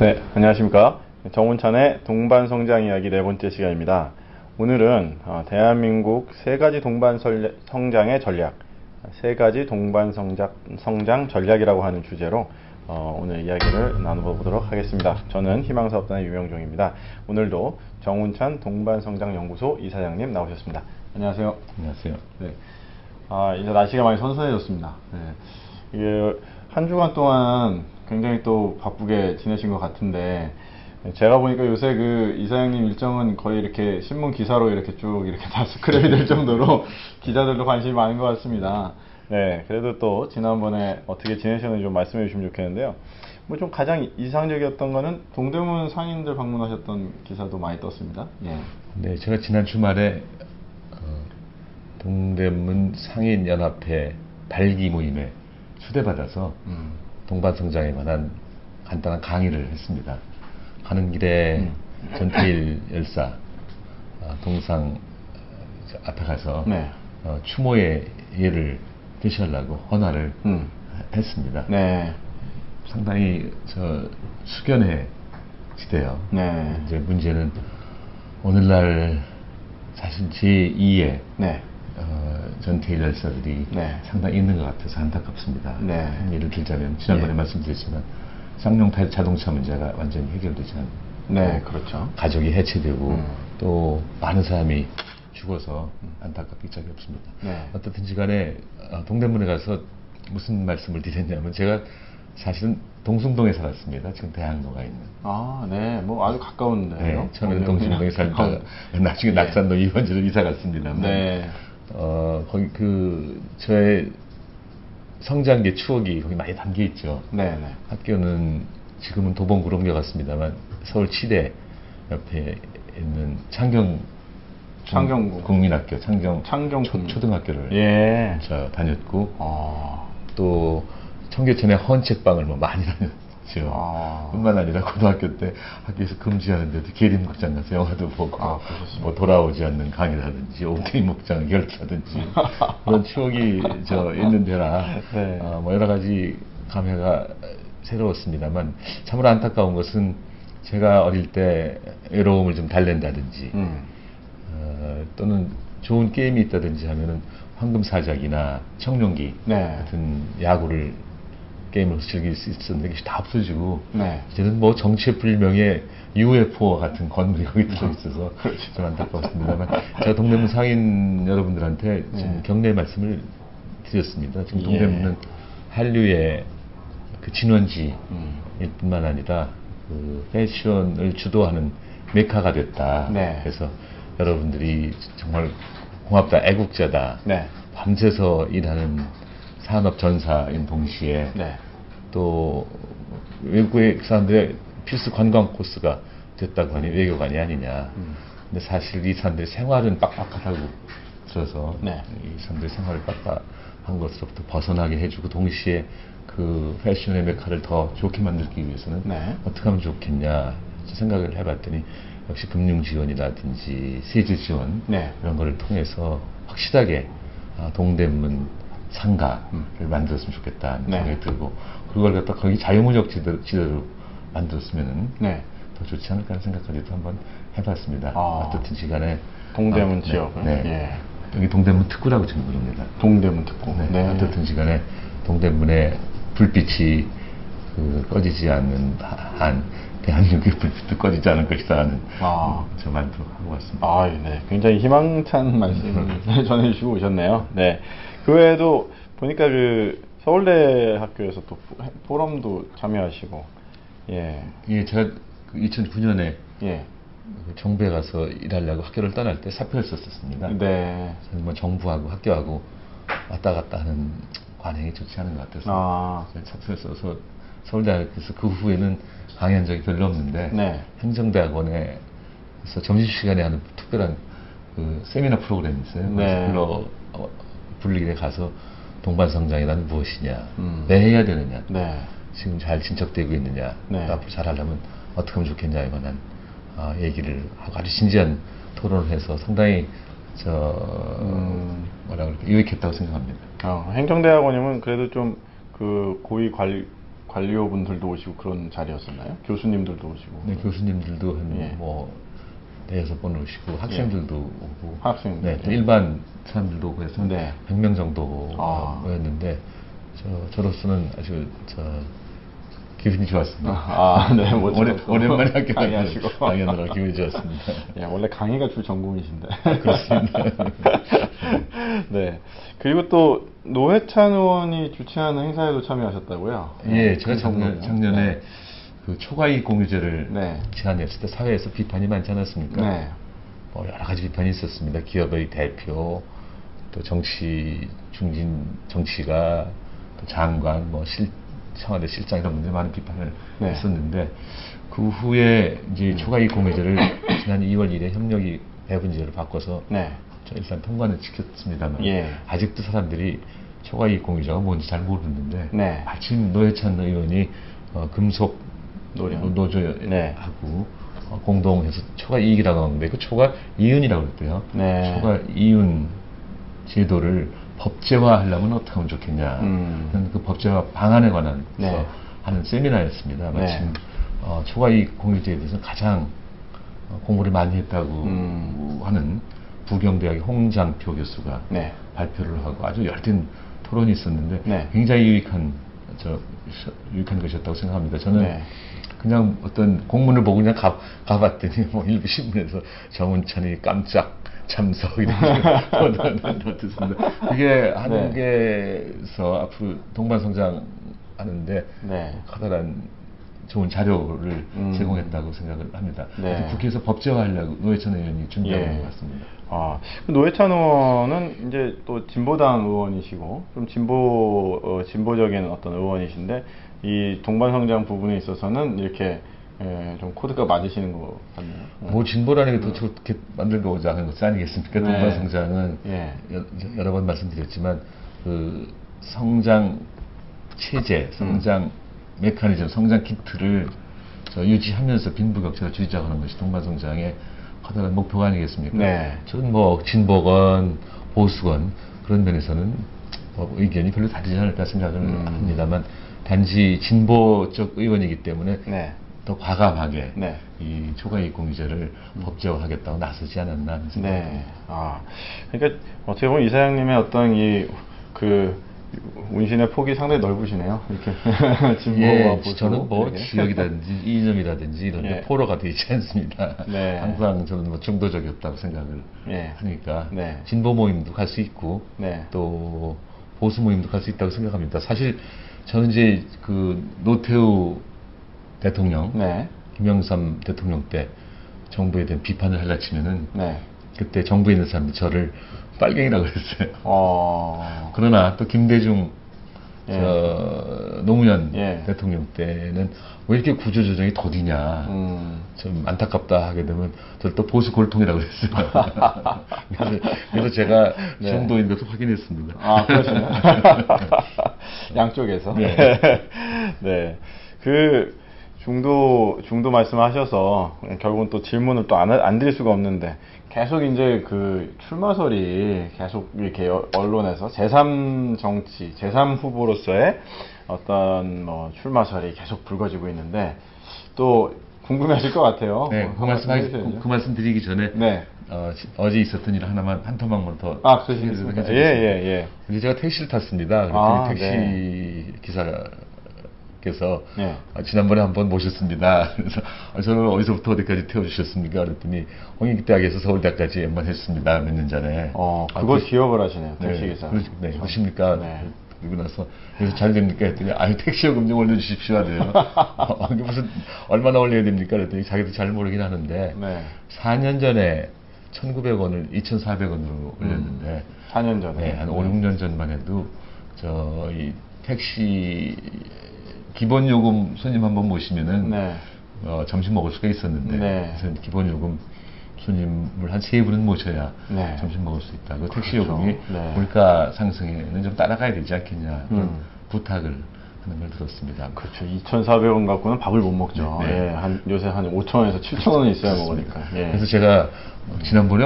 네, 안녕하십니까. 정운찬의 동반성장 이야기 네 번째 시간입니다. 오늘은 대한민국 세 가지 동반성장의 전략, 세 가지 동반성장 전략이라고 하는 주제로 오늘 이야기를 나눠보도록 하겠습니다. 저는 희망사업단의 유명종입니다. 오늘도 정운찬 동반성장연구소 이사장님 나오셨습니다. 안녕하세요. 안녕하세요. 네. 이제 날씨가 많이 선선해졌습니다. 네. 이게 한 주간 동안 굉장히 또 바쁘게 지내신 것 같은데, 제가 보니까 요새 그 이사장님 일정은 거의 이렇게 신문 기사로 이렇게 쭉 이렇게 다 스크랩이 될 정도로 기자들도 관심이 많은 것 같습니다. 네, 그래도 또 지난번에 어떻게 지내셨는지 좀 말씀해 주시면 좋겠는데요. 뭐 좀 가장 이상적이었던 거는 동대문 상인들 방문하셨던 기사도 많이 떴습니다. 예. 네, 제가 지난 주말에 동대문 상인연합회 발기 모임에 초대받아서 동반성장에 관한 간단한 강의를 했습니다. 가는 길에 전태일 열사 동상 앞에 가서 네. 추모의 예를 드시려고 헌화를 했습니다. 네. 상당히 숙연해지대요. 네. 이제 문제는 오늘날 사실 제2의 네. 전태일 열사들이 네. 상당히 있는 것 같아서 안타깝습니다. 네. 예를 들자면 지난번에 말씀드렸지만 쌍용 자동차 문제가 완전히 해결되지 않고 네, 그렇죠. 가족이 해체되고 또 많은 사람이 죽어서 안타깝기 짝이 없습니다. 네. 어떻든지 간에 동대문에 가서 무슨 말씀을 드렸냐면, 제가 사실은 동숭동에 살았습니다. 지금 대학로가 있는. 네, 뭐 아주 가까운데요. 네, 처음에는 동숭동에 살다가 나중에 네. 낙산로 2번지로 이사 갔습니다만, 네. 거기 저의 성장기 추억이 거기 많이 담겨 있죠. 네, 네. 학교는 지금은 도봉구로 옮겨갔습니다만 서울 치대 옆에 있는 창경고 국민학교, 창경 초등학교를 예. 저 다녔고, 또 청계천의 헌책방을 뭐 많이 다녔죠. 뿐만 아니라 고등학교 때 학교에서 금지하는데도 계림극장 가서 영화도 보고, 뭐 돌아오지 않는 강이라든지 옥테이 목장을 결투하든지 그런 추억이 있는 데라 네. 뭐 여러 가지 감회가 새로웠습니다만, 참으로 안타까운 것은 제가 어릴 때 외로움을 좀 달랜다든지 또는 좋은 게임이 있다든지 하면은 황금사작이나 청룡기 네. 같은 야구를 게임을 즐길 수 있었는데 그게 다 없어지고, 네. 이제는 뭐 정체불명의 UFO 같은 건물이 거기 들어있어서 좀 안타까웠습니다만, 제가 동대문 상인 여러분들한테 좀 격려의 말씀을 드렸습니다. 지금 동대문은 한류의 그 진원지일 뿐만 아니라 그 패션을 주도하는 메카가 됐다. 네. 그래서 여러분들이 정말 고맙다, 애국자다. 네. 밤새서 일하는 산업 전사인 동시에 네. 또 외국의 사람들의 필수 관광 코스가 됐다고 하니 외교관이 아니냐. 근데 사실 이 사람들의 생활은 빡빡하다고 들어서 네. 이 사람들의 생활을 빡빡한 것으로부터 벗어나게 해주고, 동시에 그 패션의 메카를 더 좋게 만들기 위해서는 네. 어떻게 하면 좋겠냐 생각을 해봤더니, 역시 금융 지원이라든지 세제 지원 네. 이런 거를 통해서 확실하게 동대문 상가를 만들었으면 좋겠다는 생각이 들고, 그걸 갖다 거기 자유무역 지대로 만들었으면 네. 더 좋지 않을까 하는 생각까지도 한번 해봤습니다. 어떻든지 간에 동대문 지역은 네. 여기 동대문 특구라고 지금 부릅니다. 동대문 특구. 네. 어떻든지 간에 동대문에 불빛이 꺼지지 않는 한 대한민국의 불빛도 꺼지지 않을 것이다 하는 저 말도 하고 왔습니다. 네. 굉장히 희망찬 말씀을 전해주시고 오셨네요. 네. 그 외에도 보니까 그 서울대 학교에서 또 포럼도 참여하시고, 제가 2009년에 예. 정부에 가서 일하려고 학교를 떠날 때 사표를 썼었습니다. 네. 저는 뭐 정부하고 학교하고 왔다 갔다 하는 관행이 좋지 않은 것 같아서 사표를 써서 서울대학교에서 그 후에는 강의한 적이 별로 없는데, 네. 행정대학원에서 점심시간에 하는 특별한 그 세미나 프로그램이 있어요. 네. 불리기에 가서 동반성장이란 무엇이냐, 왜 해야 되느냐, 네. 지금 잘 진척되고 있느냐, 네. 또 앞으로 잘하려면 어떻게 하면 좋겠냐에 관한 얘기를 하고 아주 진지한 토론을 해서 상당히 유익했다고 생각합니다. 행정대학원이면 그래도 좀 그 고위 관리요분들도 오시고 그런 자리였었나요? 교수님들도 오시고. 네, 교수님들도 한 예. 뭐 대여섯 번 오시고 학생들도 오고, 학생들. 네, 또 일반 사람들도 오고 해서 네. 100명 정도 아. 모였는데 저로서는 아주 기분이 좋았습니다. 네, 뭐 오랜만에 학교 강의하시고 강의하느라 기분이 좋았습니다. 예, 원래 강의가 주 전공이신데. 그렇습니다. 네. 그리고 또 노회찬 의원이 주최하는 행사에도 참여하셨다고요? 예, 제가 금성동이요. 작년에 네. 그 초과이익 공유제를 네. 제안했을 때 사회에서 비판이 많지 않았습니까? 네. 뭐 여러 가지 비판이 있었습니다. 기업의 대표, 또 중진 정치가, 또 장관, 뭐 청와대 실장 이런 분들이 많은 비판을 네. 했었는데 그 후에 이제 초과이익 공유제를 지난 2월 1일 협력이 배분제로 바꿔서 네. 일단 통과는 시켰습니다만 예. 아직도 사람들이 초과이익 공유제가 뭔지 잘 모르는데 네. 마침 노회찬 의원이 금속 노조하고 네. 공동해서 초과이익이라고 하는데 그 초과이윤이라고 그랬대요. 네. 초과이윤 제도를 법제화하려면 어떻게 하면 좋겠냐. 그 법제화 방안에 관한 네. 하는 세미나였습니다. 네. 마침 초과이익 공유제에 대해서 가장 공부를 많이 했다고 하는 부경대학의 홍장표 교수가 네. 발표를 하고 아주 열띤 토론이 있었는데 네. 굉장히 유익한 것이었다고 생각합니다. 저는 네. 그냥 어떤 공문을 보고 그냥 가봤더니 뭐 일부 신문에서 정운찬이 깜짝 참석 이런 어떻습니다. 그게 한국에서 앞으로 동반성장 하는데 네. 커다란 좋은 자료를 제공했다고 생각을 합니다. 네. 국회에서 법제화하려고 노회찬 의원이 준비하고 있는 것 같습니다. 노회찬 의원은 이제 또 진보당 의원이시고 좀 진보적인 어떤 의원이신데 이 동반성장 부분에 있어서는 이렇게 좀 코드가 맞으시는 것 같네요. 뭐 진보라는 게 더 좋게 만들고자 하는 것이 아니겠습니까? 네. 동반성장은 예. 여러 번 말씀드렸지만 그 성장 체제, 성장 메커니즘, 성장 키트를 유지하면서 빈부격차를 줄이자고 것이 동반성장의 커다란 목표가 아니겠습니까? 네. 저는 뭐 진보건 보수건 그런 면에서는 의견이 별로 다르지 않을까 생각을 합니다만 단지 진보 쪽 의원이기 때문에 네. 더 과감하게 네. 이 초과이익 공유제를 법제화하겠다고 나서지 않았나 하는 생각입니다. 네. 그러니까 어떻게 보면 이사장님의 어떤 운신의 폭이 상당히 넓으시네요. 이렇게 진보와 보수. 저는 뭐 이렇게. 지역이라든지 이념이라든지 이런 데 포로가 되지 않습니다. 네. 항상 저는 뭐 중도적이었다고 생각을 하니까 네. 진보 모임도 갈 수 있고 네. 또 보수 모임도 갈 수 있다고 생각합니다. 사실 저는 이제 그 노태우 대통령, 네. 김영삼 대통령 때 정부에 대한 비판을 하려 치면은 네. 그때 정부에 있는 사람들이 저를 빨갱이라고 그랬어요. 그러나 또 김대중 노무현 대통령 때는 왜 이렇게 구조조정이 더디냐 좀 안타깝다 하게 되면 저를 또 보수 골통이라고 그랬어요. 그래서 제가 중도인 것을 확인했습니다. 그렇군요. 양쪽에서. 네. 네. 그 중도 말씀하셔서 결국은 또 질문을 또 안 드릴 수가 없는데 계속 이제 그 출마설이 계속 이렇게 언론에서 제3 후보로서의 어떤 뭐 출마설이 계속 불거지고 있는데 또 궁금해하실 것 같아요. 네, 그 말씀 드리기 전에 어제 있었던 일 하나만 한 토막만 더 그러시겠습니다. 예. 제가 택시를 탔습니다. 그랬더니 택시 기사께서 지난번에 한번 모셨습니다. 그래서 저는 어디서부터 어디까지 태워주셨습니까? 그랬더니 홍익대학에서 서울대까지 연관했습니다. 몇 년 전에. 그걸 기억을 하시네요. 택시기사. 네, 그러십니까? 그리고 나서 그래서 잘 됩니까? 했더니 택시요금 좀 올려주십시오 하네요. 무슨 얼마나 올려야 됩니까? 그랬더니 자기도 잘 모르긴 하는데 4년 전에 1,900원을 2,400원으로 올렸는데 4년 전에 네, 한 5, 6년 전만 해도 이 택시 기본 요금 손님 한번 모시면은 점심 먹을 수가 있었는데 그래서 기본 요금 손님을 한 3분은 모셔야 점심 먹을 수 있다. 그 택시 요금이 물가 상승에는 좀 따라가야 되지 않겠냐 그런 부탁을 하는 걸 들었습니다. 그렇죠. 2,400원 갖고는 밥을 못 먹죠. 네. 예, 요새 한 5,000원에서 7,000원이 있어야 먹으니까. 예. 그래서 제가 지난번에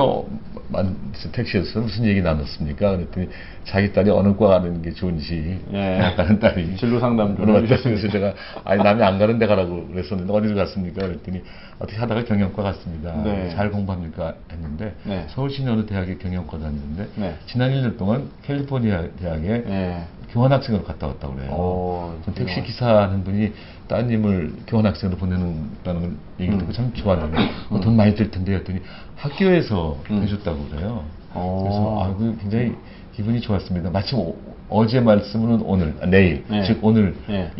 택시에서 무슨 얘기 나눴습니까? 그랬더니 자기 딸이 어느 과 가는 게 좋은지 예. 가는 딸이 진로 상담 좀 물어봤다. 해주셨습니다. 그래서 제가 아니 남이 안 가는 데 가라고 그랬었는데 어디로 갔습니까? 그랬더니 어떻게 하다가 경영과 갔습니다. 네. 잘 공부합니까? 했는데 네. 서울시내 어느 대학에 경영과 다녔는데 네. 지난 1년 동안 캘리포니아 대학에 예. 교환학생으로 갔다 왔다고 그래요. 전 택시 기사 하는 분이 따님을 교환학생으로 보내는다는 걸 얘기 듣고 참 좋았는데 돈 많이 들 텐데 했더니 학교에서 해줬다고 그래요. 그래서 굉장히 기분이 좋았습니다. 마침 어제 말씀은 오늘, 내일, 네. 즉 오늘 네.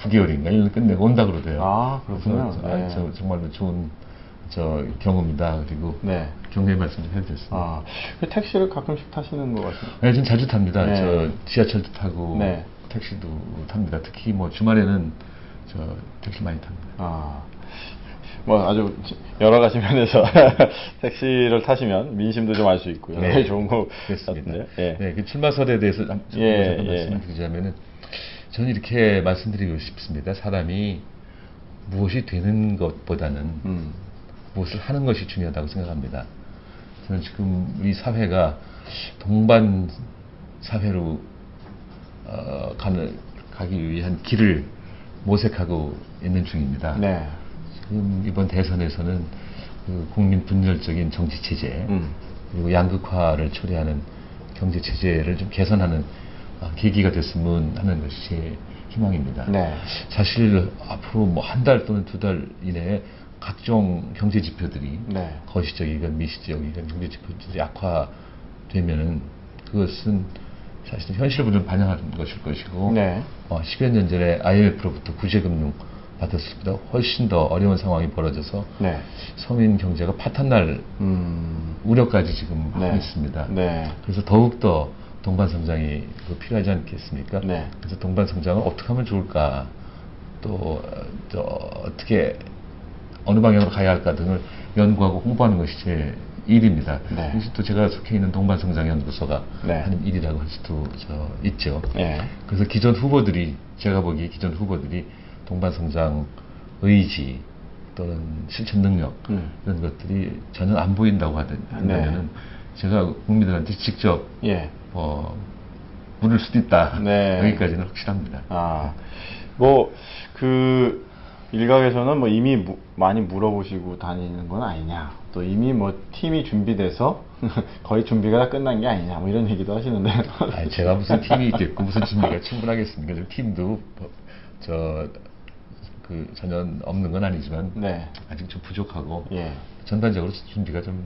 9개월인가 1년 끝내고 온다 그러대요. 아, 그렇군요. 그래서 네. 정말로 좋은 경험이다. 그리고 네. 격려의 말씀 좀 해드렸습니다. 아, 택시를 가끔씩 타시는 것 같습니다. 네, 전 자주 탑니다. 네. 저 지하철도 타고 네. 택시도 탑니다. 특히 뭐 주말에는 저 택시 많이 탑니다. 아, 뭐 아주 여러 가지 면에서 택시를 타시면 민심도 좀 알 수 있고요. 네, 좋은 거 그렇습니다. 같은데요. 예. 네, 그 출마설에 대해서 잠깐 예, 말씀을 드리자면은 저는 이렇게 말씀드리고 싶습니다. 사람이 무엇이 되는 것보다는 무엇을 하는 것이 중요하다고 생각합니다. 저는 지금 우리 사회가 동반 사회로 가기 위한 길을 모색하고 있는 중입니다. 네. 지금 이번 대선에서는 그 국민 분열적인 정치 체제 그리고 양극화를 초래하는 경제 체제를 좀 개선하는 계기가 됐으면 하는 것이 제 희망입니다. 네. 사실 앞으로 뭐 한 달 또는 2달 이내에 각종 경제 지표들이 네. 거시적이건 미시적이건 경제 지표들이 악화되면은 그것은 사실 현실을 좀 반영하는 것일 것이고 네. 10여 년 전에 IMF로부터 구제금융 받았을 때보다 훨씬 더 어려운 상황이 벌어져서 네. 서민 경제가 파탄날 우려까지 지금 네. 하고 있습니다. 네. 그래서 더욱더 동반성장이 필요하지 않겠습니까? 네. 그래서 동반성장을 어떻게 하면 좋을까, 또 어떻게 어느 방향으로 가야 할까 등을 연구하고 홍보하는 것이 제 일입니다. 네. 그래서 또 제가 속해 있는 동반성장연구소가 네. 하는 일이라고 할 수도 있죠. 네. 그래서 기존 후보들이, 제가 보기에 기존 후보들이 동반성장 의지 또는 실천 능력 이런 것들이 전혀 안 보인다고 한다면은 제가 국민들한테 직접 예. 물을 수도 있다. 네. 여기까지는 확실합니다. 아, 뭐, 일각에서는 뭐 이미 많이 물어보시고 다니는 건 아니냐. 또 이미 뭐 팀이 준비돼서 거의 준비가 다 끝난 게 아니냐. 뭐 이런 얘기도 하시는데. 아니, 제가 무슨 팀이 있겠고 무슨 준비가 충분하겠습니까? 저 팀도 전혀 없는 건 아니지만 네. 아직 좀 부족하고 예. 전반적으로 준비가 좀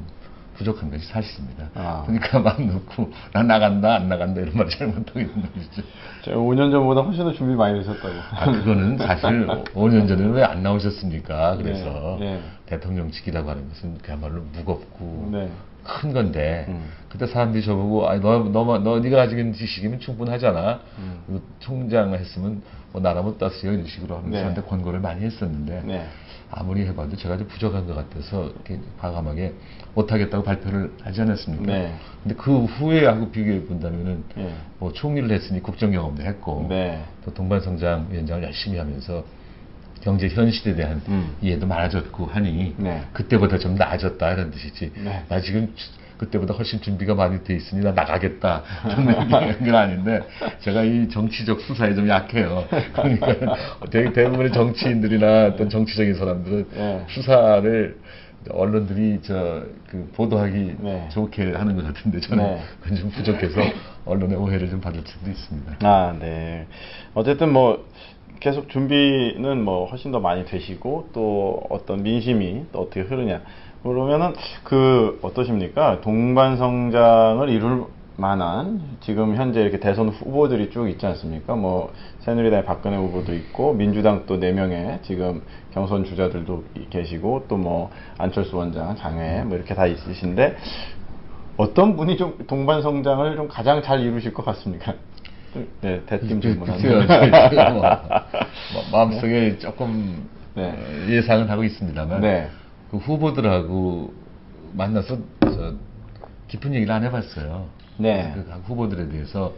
부족한 것이 사실입니다. 그러니까 마음 놓고 나 나간다 안 나간다 이런 말 잘 못하고 있는 거죠. 제가 5년 전보다 훨씬 더 준비 많이 되셨다고. 그거는 사실 5년 전에는 왜 안 나오셨습니까? 그래서 네. 대통령직이라고 하는 것은 그야말로 무겁고 네. 큰 건데 그때 사람들이 저보고 아니 너 네가 가지고 있는 지식이면 충분하잖아. 그리고 총장 했으면 뭐 나라 못 땄어요 이런 식으로 하면서 네. 저한테 권고를 많이 했었는데 네. 아무리 해봐도 제가 좀 부족한 것 같아서 이렇게 과감하게 못하겠다고 발표를 하지 않았습니까? 네. 근데 그 후에 하고 비교해 본다면은 네. 뭐 총리를 했으니 국정경험도 했고 네. 또 동반성장 위원장을 열심히 하면서 경제 현실에 대한 이해도 많아졌고 하니 네. 그때보다 좀 나아졌다 이런 뜻이지. 네. 나 지금 그때보다 훨씬 준비가 많이 돼 있으니 나 나가겠다 이런 얘기는 건 아닌데 제가 이 정치적 수사에 좀 약해요. 그러니까 대부분의 정치인들이나 어떤 정치적인 사람들은 네. 수사를 언론들이 보도하기 네. 좋게 하는 것 같은데 저는 네. 그건 좀 부족해서 언론의 오해를 좀 받을 수도 있습니다. 아, 네. 어쨌든 뭐 계속 준비는 뭐 훨씬 더 많이 되시고 또 어떤 민심이 또 어떻게 흐르냐. 그러면은 어떠십니까? 동반성장을 이룰 만한 지금 현재 이렇게 대선 후보들이 쭉 있지 않습니까? 뭐 새누리당의 박근혜 후보도 있고 민주당 또 4명의 지금 경선 주자들도 계시고 또 뭐 안철수 원장, 장외 뭐 이렇게 다 있으신데 어떤 분이 좀 동반성장을 좀 가장 잘 이루실 것 같습니까? 네, 대팀 질문합니다. 마음속에 조금 네. 예상을 하고 있습니다만 네. 그 후보들하고 만나서 깊은 얘기를 안 해봤어요. 네. 그 각 후보들에 대해서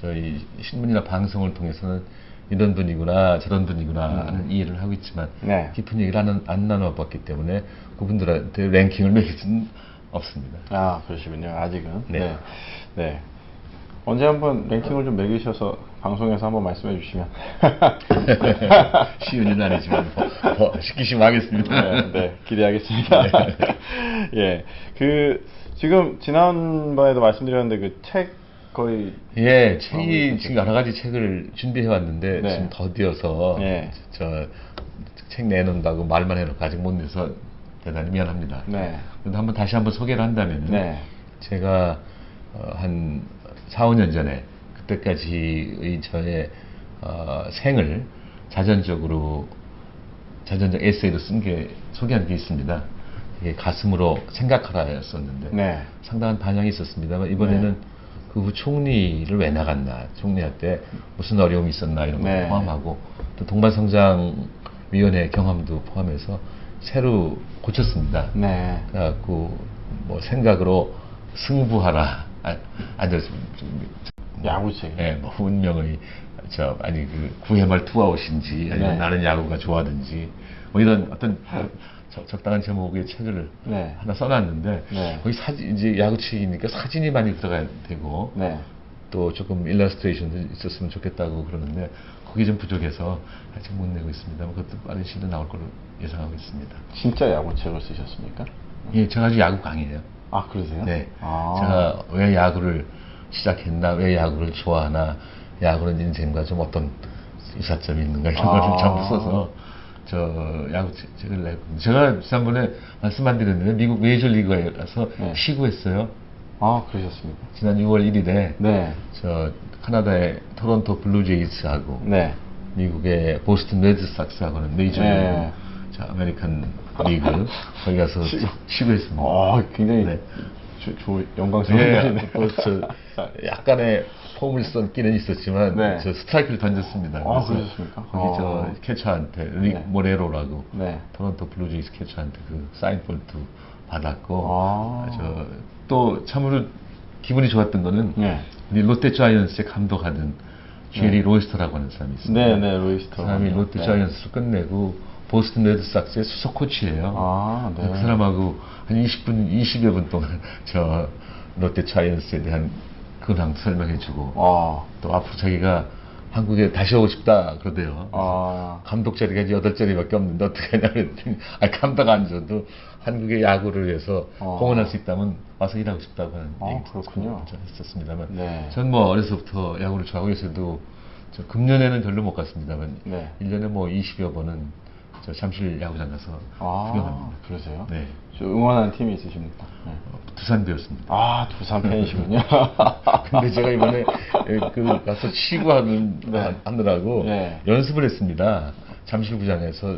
저희 신문이나 방송을 통해서는 이런 분이구나 저런 분이구나 하는 이해를 하고 있지만 네. 깊은 얘기를 안 나눠봤기 때문에 그분들한테 랭킹을 매길 수는 없습니다. 아, 그러시군요. 아직은. 네. 네. 네. 언제 한번 랭킹을 좀 매기셔서 방송에서 한번 말씀해 주시면. 쉬운 일은 아니지만 뭐 시키시면 하겠습니다. 네, 네, 기대하겠습니다. 네. 예. 지금 지난번에도 말씀드렸는데 그 책 거의. 예, 책이 지금 여러 가지 책을 준비해 왔는데 네. 지금 더디어서 네. 저 책 내놓는다고 말만 해놓고 아직 못 내서 대단히 미안합니다. 네. 그런데 다시 한번 소개를 한다면 네. 제가 한 4, 5년 전에 그때까지의 저의 생을 자전적 에세이로 쓴 게 소개한 게 있습니다. 이게 가슴으로 생각하라였었는데 네. 상당한 반향이 있었습니다만 이번에는 네. 그 후 총리를 왜 나갔나, 총리할 때 무슨 어려움이 있었나 이런 걸 네. 포함하고 또 동반성장위원회 경험도 포함해서 새로 고쳤습니다. 네. 그래갖고 뭐 생각으로 승부하라. 야구책. 예, 뭐 운명의 구회말 투아웃인지 아니면 네. 나는 야구가 좋아하든지 뭐 이런 어떤 적당한 제목의 책을 네. 하나 써놨는데 네. 거기 이제 야구책이니까 사진이 많이 들어가야 되고 네. 또 조금 일러스트레이션도 있었으면 좋겠다고 그러는데 거기 좀 부족해서 아직 못 내고 있습니다. 그것도 빠른 시일에 나올 걸로 예상하고 있습니다. 진짜 야구책을 쓰셨습니까? 예, 제가 아주 야구 강이에요. 아, 그러세요? 네. 아. 제가 왜 야구를 시작했나, 왜 야구를 좋아하나, 야구는 인생과 좀 어떤 유사점이 있는가 이런 거를 전부 써서 저 야구 책을 내고 제가 지난번에 말씀 안 드렸는데 미국 메이저리그에 가서 네. 시구했어요. 아, 그러셨습니까? 지난 6월 1일에 네. 저 카나다의 토론토 블루제이즈하고 네. 미국의 보스턴 레드삭스하고는 메이저리그 네. 아메리칸 리그 거기 가서 시구했습니다. 굉장히 네. 영광스러운 예, 날이네요. 약간의 포물선기는 있었지만 네. 저 스트라이크를 던졌습니다. 아, 그래서 그러셨습니까? 거기 저 캐쳐한테 릭 네. 모레로라고 네. 토론토 블루제이스 캐쳐한테 그 사인볼도 받았고 아. 또 참으로 기분이 좋았던 거는 네. 우리 롯데 자이언츠의 감독하는 제리 네. 로이스터라고 하는 사람이 있습니다. 네, 네, 로이스터. 그 사람이 롯데 네. 자이언츠를 끝내고 보스턴 레드삭스의 수석 코치예요. 아, 네. 그 사람하고 한 20여 분 동안 저 롯데 자이언츠에 대한 근황 설명해주고 또 앞으로 자기가 한국에 다시 오고 싶다 그러대요. 감독 자리가 이제 8자리밖에 없는데 어떻게 하냐 그랬더니 감독 안 줘도 한국의 야구를 위해서 공헌할 수 있다면 와서 일하고 싶다고 하는 얘기 그렇군요. 했었습니다만 네. 전 뭐 어려서부터 야구를 좋아하고 있어도 저 금년에는 별로 못 갔습니다만 네. 1년에 뭐 20여 번은 저 잠실 야구장 가서 구경합니다. 그러세요? 네. 저 응원하는 팀이 있으십니까? 네. 두산배였습니다. 두산 팬이시군요. 근데 제가 이번에 가서 하느라고 네. 연습을 했습니다. 잠실구장에서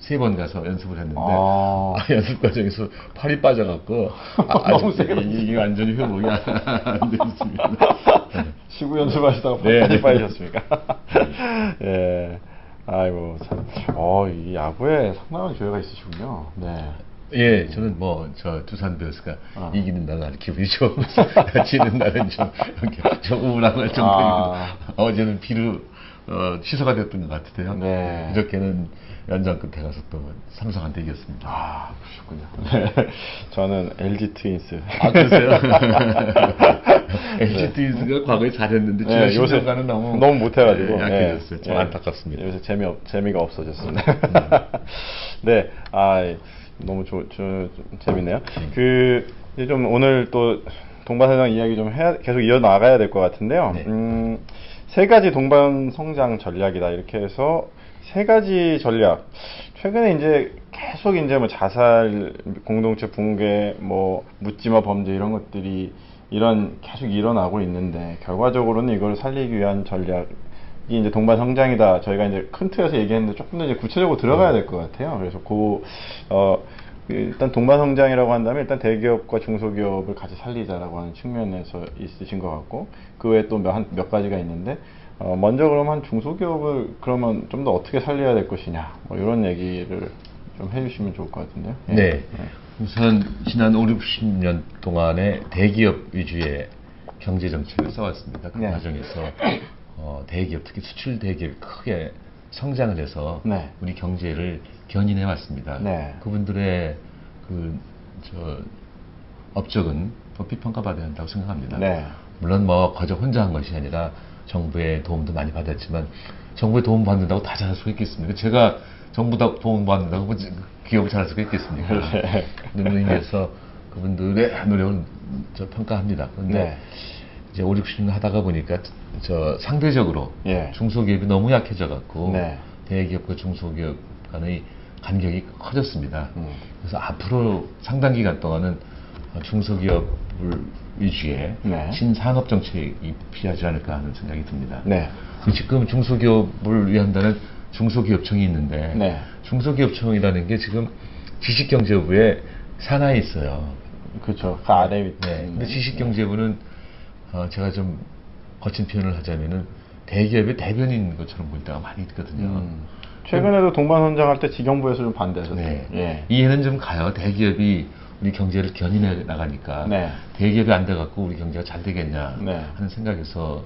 3번 가서 연습을 했는데 연습 과정에서 팔이 빠져갖고 너무 세게 이게 완전히 회복이 안 됐습니다. 시구 연습하시다가 네. 팔이 빠지셨습니까? 예. 아이고 참. 이 야구에 상당한 기회가 있으시군요. 네. 예, 저는 저 두산 베어스가 이기는 날은 아주 기분이 좋고 지는 날은 좀 우울하고 할 정도이고 어제는 비로 취소가 됐던 것 같은데요. 네. 그저께는 연장 끝에 가서 또 삼성한테 이겼습니다. 그러셨군요. 네. 저는 LG 트윈스. 그러세요? LG 트윈스가 과거에 잘했는데 지난 10년간은 너무 못해가지고 약해졌어요. 좀 안타깝습니다. 요새 재미가 없어졌습니다. 네, 너무 재밌네요. 이제 좀 오늘 또 동반성장 이야기 좀 계속 이어나가야 될 것 같은데요. 네. 3가지 동반성장 전략이다. 이렇게 해서 3가지 전략. 최근에 이제 계속 이제 뭐 자살, 공동체 붕괴, 뭐 묻지마 범죄 이런 것들이 계속 일어나고 있는데 결과적으로는 이걸 살리기 위한 전략이 이제 동반성장이다. 저희가 이제 큰 틀에서 얘기했는데 조금 더 이제 구체적으로 들어가야 될 것 같아요. 그래서 일단 동반성장이라고 한다면 일단 대기업과 중소기업을 같이 살리자라고 하는 측면에서 있으신 것 같고 그 외에 또 몇 가지가 있는데 먼저 그러면 중소기업을 그러면 좀 더 어떻게 살려야 될 것이냐 이런 얘기를 좀 해주시면 좋을 것 같은데요. 네. 우선 지난 5, 60년 동안의 대기업 위주의 경제 정책을 써왔습니다. 그 네. 과정에서 대기업, 특히 수출 대기업이 크게 성장을 해서 네. 우리 경제를 견인해 왔습니다. 네. 그분들의 업적은 높이 평가받아야 한다고 생각합니다. 네. 물론 뭐 거저 혼자 한 것이 아니라 정부의 도움도 많이 받았지만 정부의 도움 받는다고 다 잘할 수가 있겠습니까? 제가 정부 도움 받는다고 뭐 기업을 잘할 수가 있겠습니까? 네. 그런 의미에서 그분들의 노력을 평가합니다. 그런데 네. 이제 5, 60년 하다가 보니까 상대적으로 예. 중소기업이 너무 약해져 갖고 네. 대기업과 중소기업 간의 간격이 커졌습니다. 음. 그래서 앞으로 상당 기간 동안은 중소기업을 위주의 네. 신산업 정책이 필요하지 않을까 하는 생각이 듭니다. 네. 지금 중소기업을 위한다는 중소기업청이 있는데 네. 중소기업청이라는 게 지금 지식경제부에 산하에 있어요. 그렇죠. 그 아래 밑에. 네. 있는. 근데 지식경제부는 제가 좀 거친 표현을 하자면은 대기업의 대변인 것처럼 보일 때가 많이 있거든요. 최근에도 동반선장할 때 지경부에서 좀 반대하셨죠. 네. 예. 이해는 좀 가요. 대기업이 우리 경제를 견인해 나가니까 네. 대기업이 안 돼갖고 우리 경제가 잘 되겠냐 네. 하는 생각에서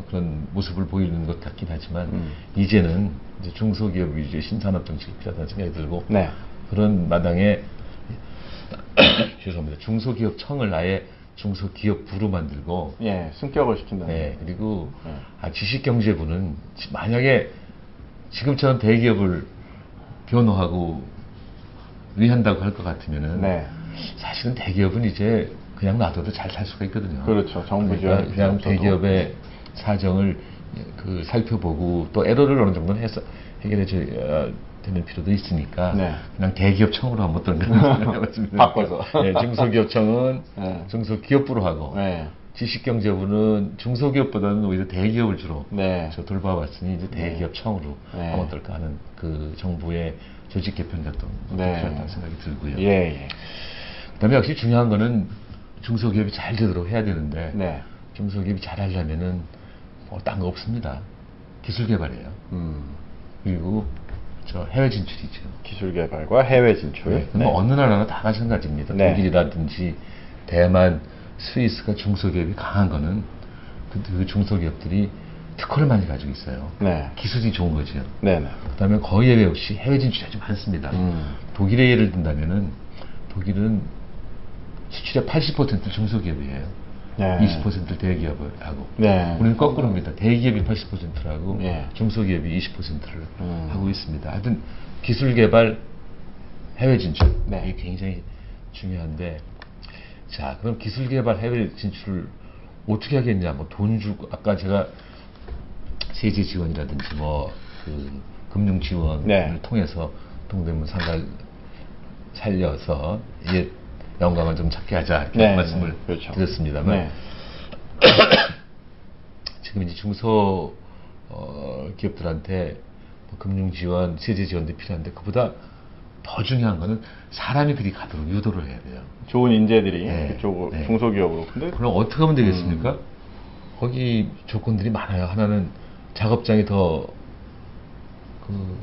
그런 모습을 보이는 것 같긴 하지만 음. 이제는 이제 중소기업 위주의 신산업 정책이 필요하다는 생각이 들고 네. 그런 마당에 죄송합니다. 중소기업청을 아예 중소기업부로 만들고 예. 승격을 시킨다는. 네, 그리고 네. 지식경제부는 만약에 지금처럼 대기업을 변호하고 위한다고 할 것 같으면은 네. 사실은 대기업은 이제 그냥 놔둬도 잘 살 수가 있거든요. 그렇죠. 정부 그러니까 지원이 그냥 없어도. 대기업의 사정을 살펴보고 또 에러를 어느 정도는 해서 해결해 줘야 되는 필요도 있으니까 네. 그냥 대기업청으로 한번 던져봤습니다. 바꿔서. 네, 중소기업청은 네. 중소기업부로 하고 네. 지식경제부는 중소기업보다는 오히려 대기업을 주로 네. 돌봐왔으니 이제 대기업청으로 네. 하면 어떨까 하는 그 정부의 조직 개편 같은 것도 네. 필요하다고 생각이 들고요. 예. 예. 그다음에 역시 중요한 거는 중소기업이 잘 되도록 해야 되는데 네. 중소기업이 잘 하려면은 딴 거 없습니다. 기술 개발이에요. 그리고 해외 진출이죠. 기술 개발과 해외 진출. 네. 뭐 어느 나라나 다 마찬가지입니다. 네. 독일이라든지 대만, 스위스가 중소기업이 강한 거는 그 중소기업들이 특허를 많이 가지고 있어요. 네. 기술이 좋은 거죠. 네. 네. 그다음에 거의 예외 없이 해외 진출이 아주 많습니다. 독일의 예를 든다면은 독일은 수출의 80% 중소기업이에요. 네. 20% 대기업을 하고. 네. 우리는 거꾸로입니다. 대기업이 80%를 하고 예. 중소기업이 20%를 하고 있습니다. 하여튼 기술 개발, 해외 진출 네. 이게 굉장히 중요한데 자 그럼 기술 개발, 해외 진출을 어떻게 하겠냐? 뭐 돈 주고 아까 제가 세제 지원이라든지 뭐 그 금융 지원을 네. 통해서 동대문 상가를 살려서 이게 영광을 좀 찾게 하자 이렇게 네, 말씀을 네, 그렇죠. 드렸습니다만 네. 지금 이제 중소 기업들한테 뭐 금융 지원, 세제 지원도 필요한데 그보다 더 중요한 거는 사람이 그리 가도록 유도를 해야 돼요. 좋은 인재들이 네. 그쪽 네. 중소기업으로. 근데 그럼 어떻게 하면 되겠습니까? 거기 조건들이 많아요. 하나는 작업장이 더 좀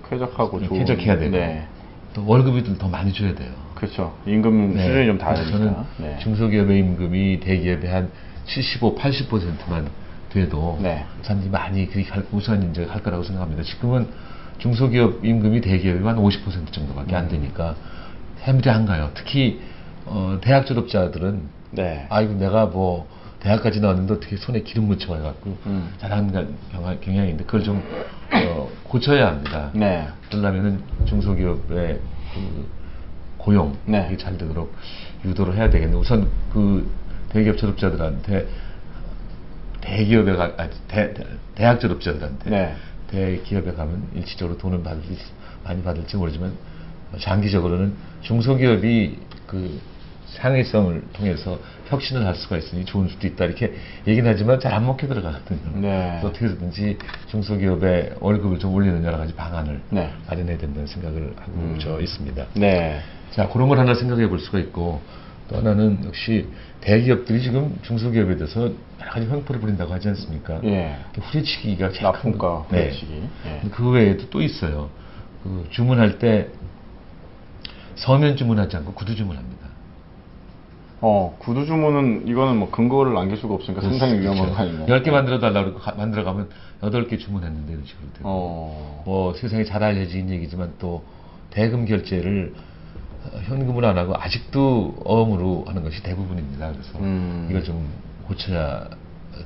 쾌적하고 좋은. 쾌적해야 되고 네. 또 월급이 더 많이 줘야 돼요. 그렇죠. 임금 네. 수준이 좀 그래서 다르니까. 저는 네. 중소기업의 임금이 대기업의 한 75, 80%만 돼도 네. 사람들이 많이 그렇게 우선 이제 할 거라고 생각합니다. 지금은 중소기업 임금이 대기업이 한 50% 정도밖에 안 되니까 사람들이 안 가요. 특히 대학 졸업자들은 네. 아이고 내가 뭐 대학까지 나왔는데 어떻게 손에 기름 묻혀와갖고 잘하는 경향인데 그걸 좀 고쳐야 합니다. 네. 그러려면은 중소기업의 그 고용 네. 이게 잘 되도록 유도를 해야 되겠는데 우선 그 대기업 졸업자들한테 대기업에 대학 졸업자들한테 네. 대기업에 가면 일시적으로 돈을 많이 받을지 모르지만 장기적으로는 중소기업이 그 상회성을 통해서 혁신을 할 수가 있으니 좋은 수도 있다 이렇게 얘기는 하지만 잘 안 먹혀 들어가거든요. 네. 그래서 어떻게든지 중소기업의 월급을 좀 올리는 여러 가지 방안을 네. 마련해야 된다는 생각을 하고 있습니다. 네. 자 그런 걸 하나 생각해 볼 수가 있고 또 하나는 역시 대기업들이 지금 중소기업에 대해서 여러 가지 횡포를 부린다고 하지 않습니까? 예. 후려치기가 제일 큰 납품가 거. 네. 후려치기. 예. 그 외에도 또 있어요. 그 주문할 때 서면 주문하지 않고 구두 주문합니다. 구두 주문은 이거는 뭐 근거를 남길 수가 없으니까 상당히 위험한 거 아닌가요? 10개 만들어 달라고 그러고 만들어가면 8개 주문했는데 이런 식으로 되고. 뭐 세상에 잘 알려진 얘기지만 또 대금 결제를 현금으로 안 하고 아직도 어음으로 하는 것이 대부분입니다. 그래서 이걸 좀 고쳐야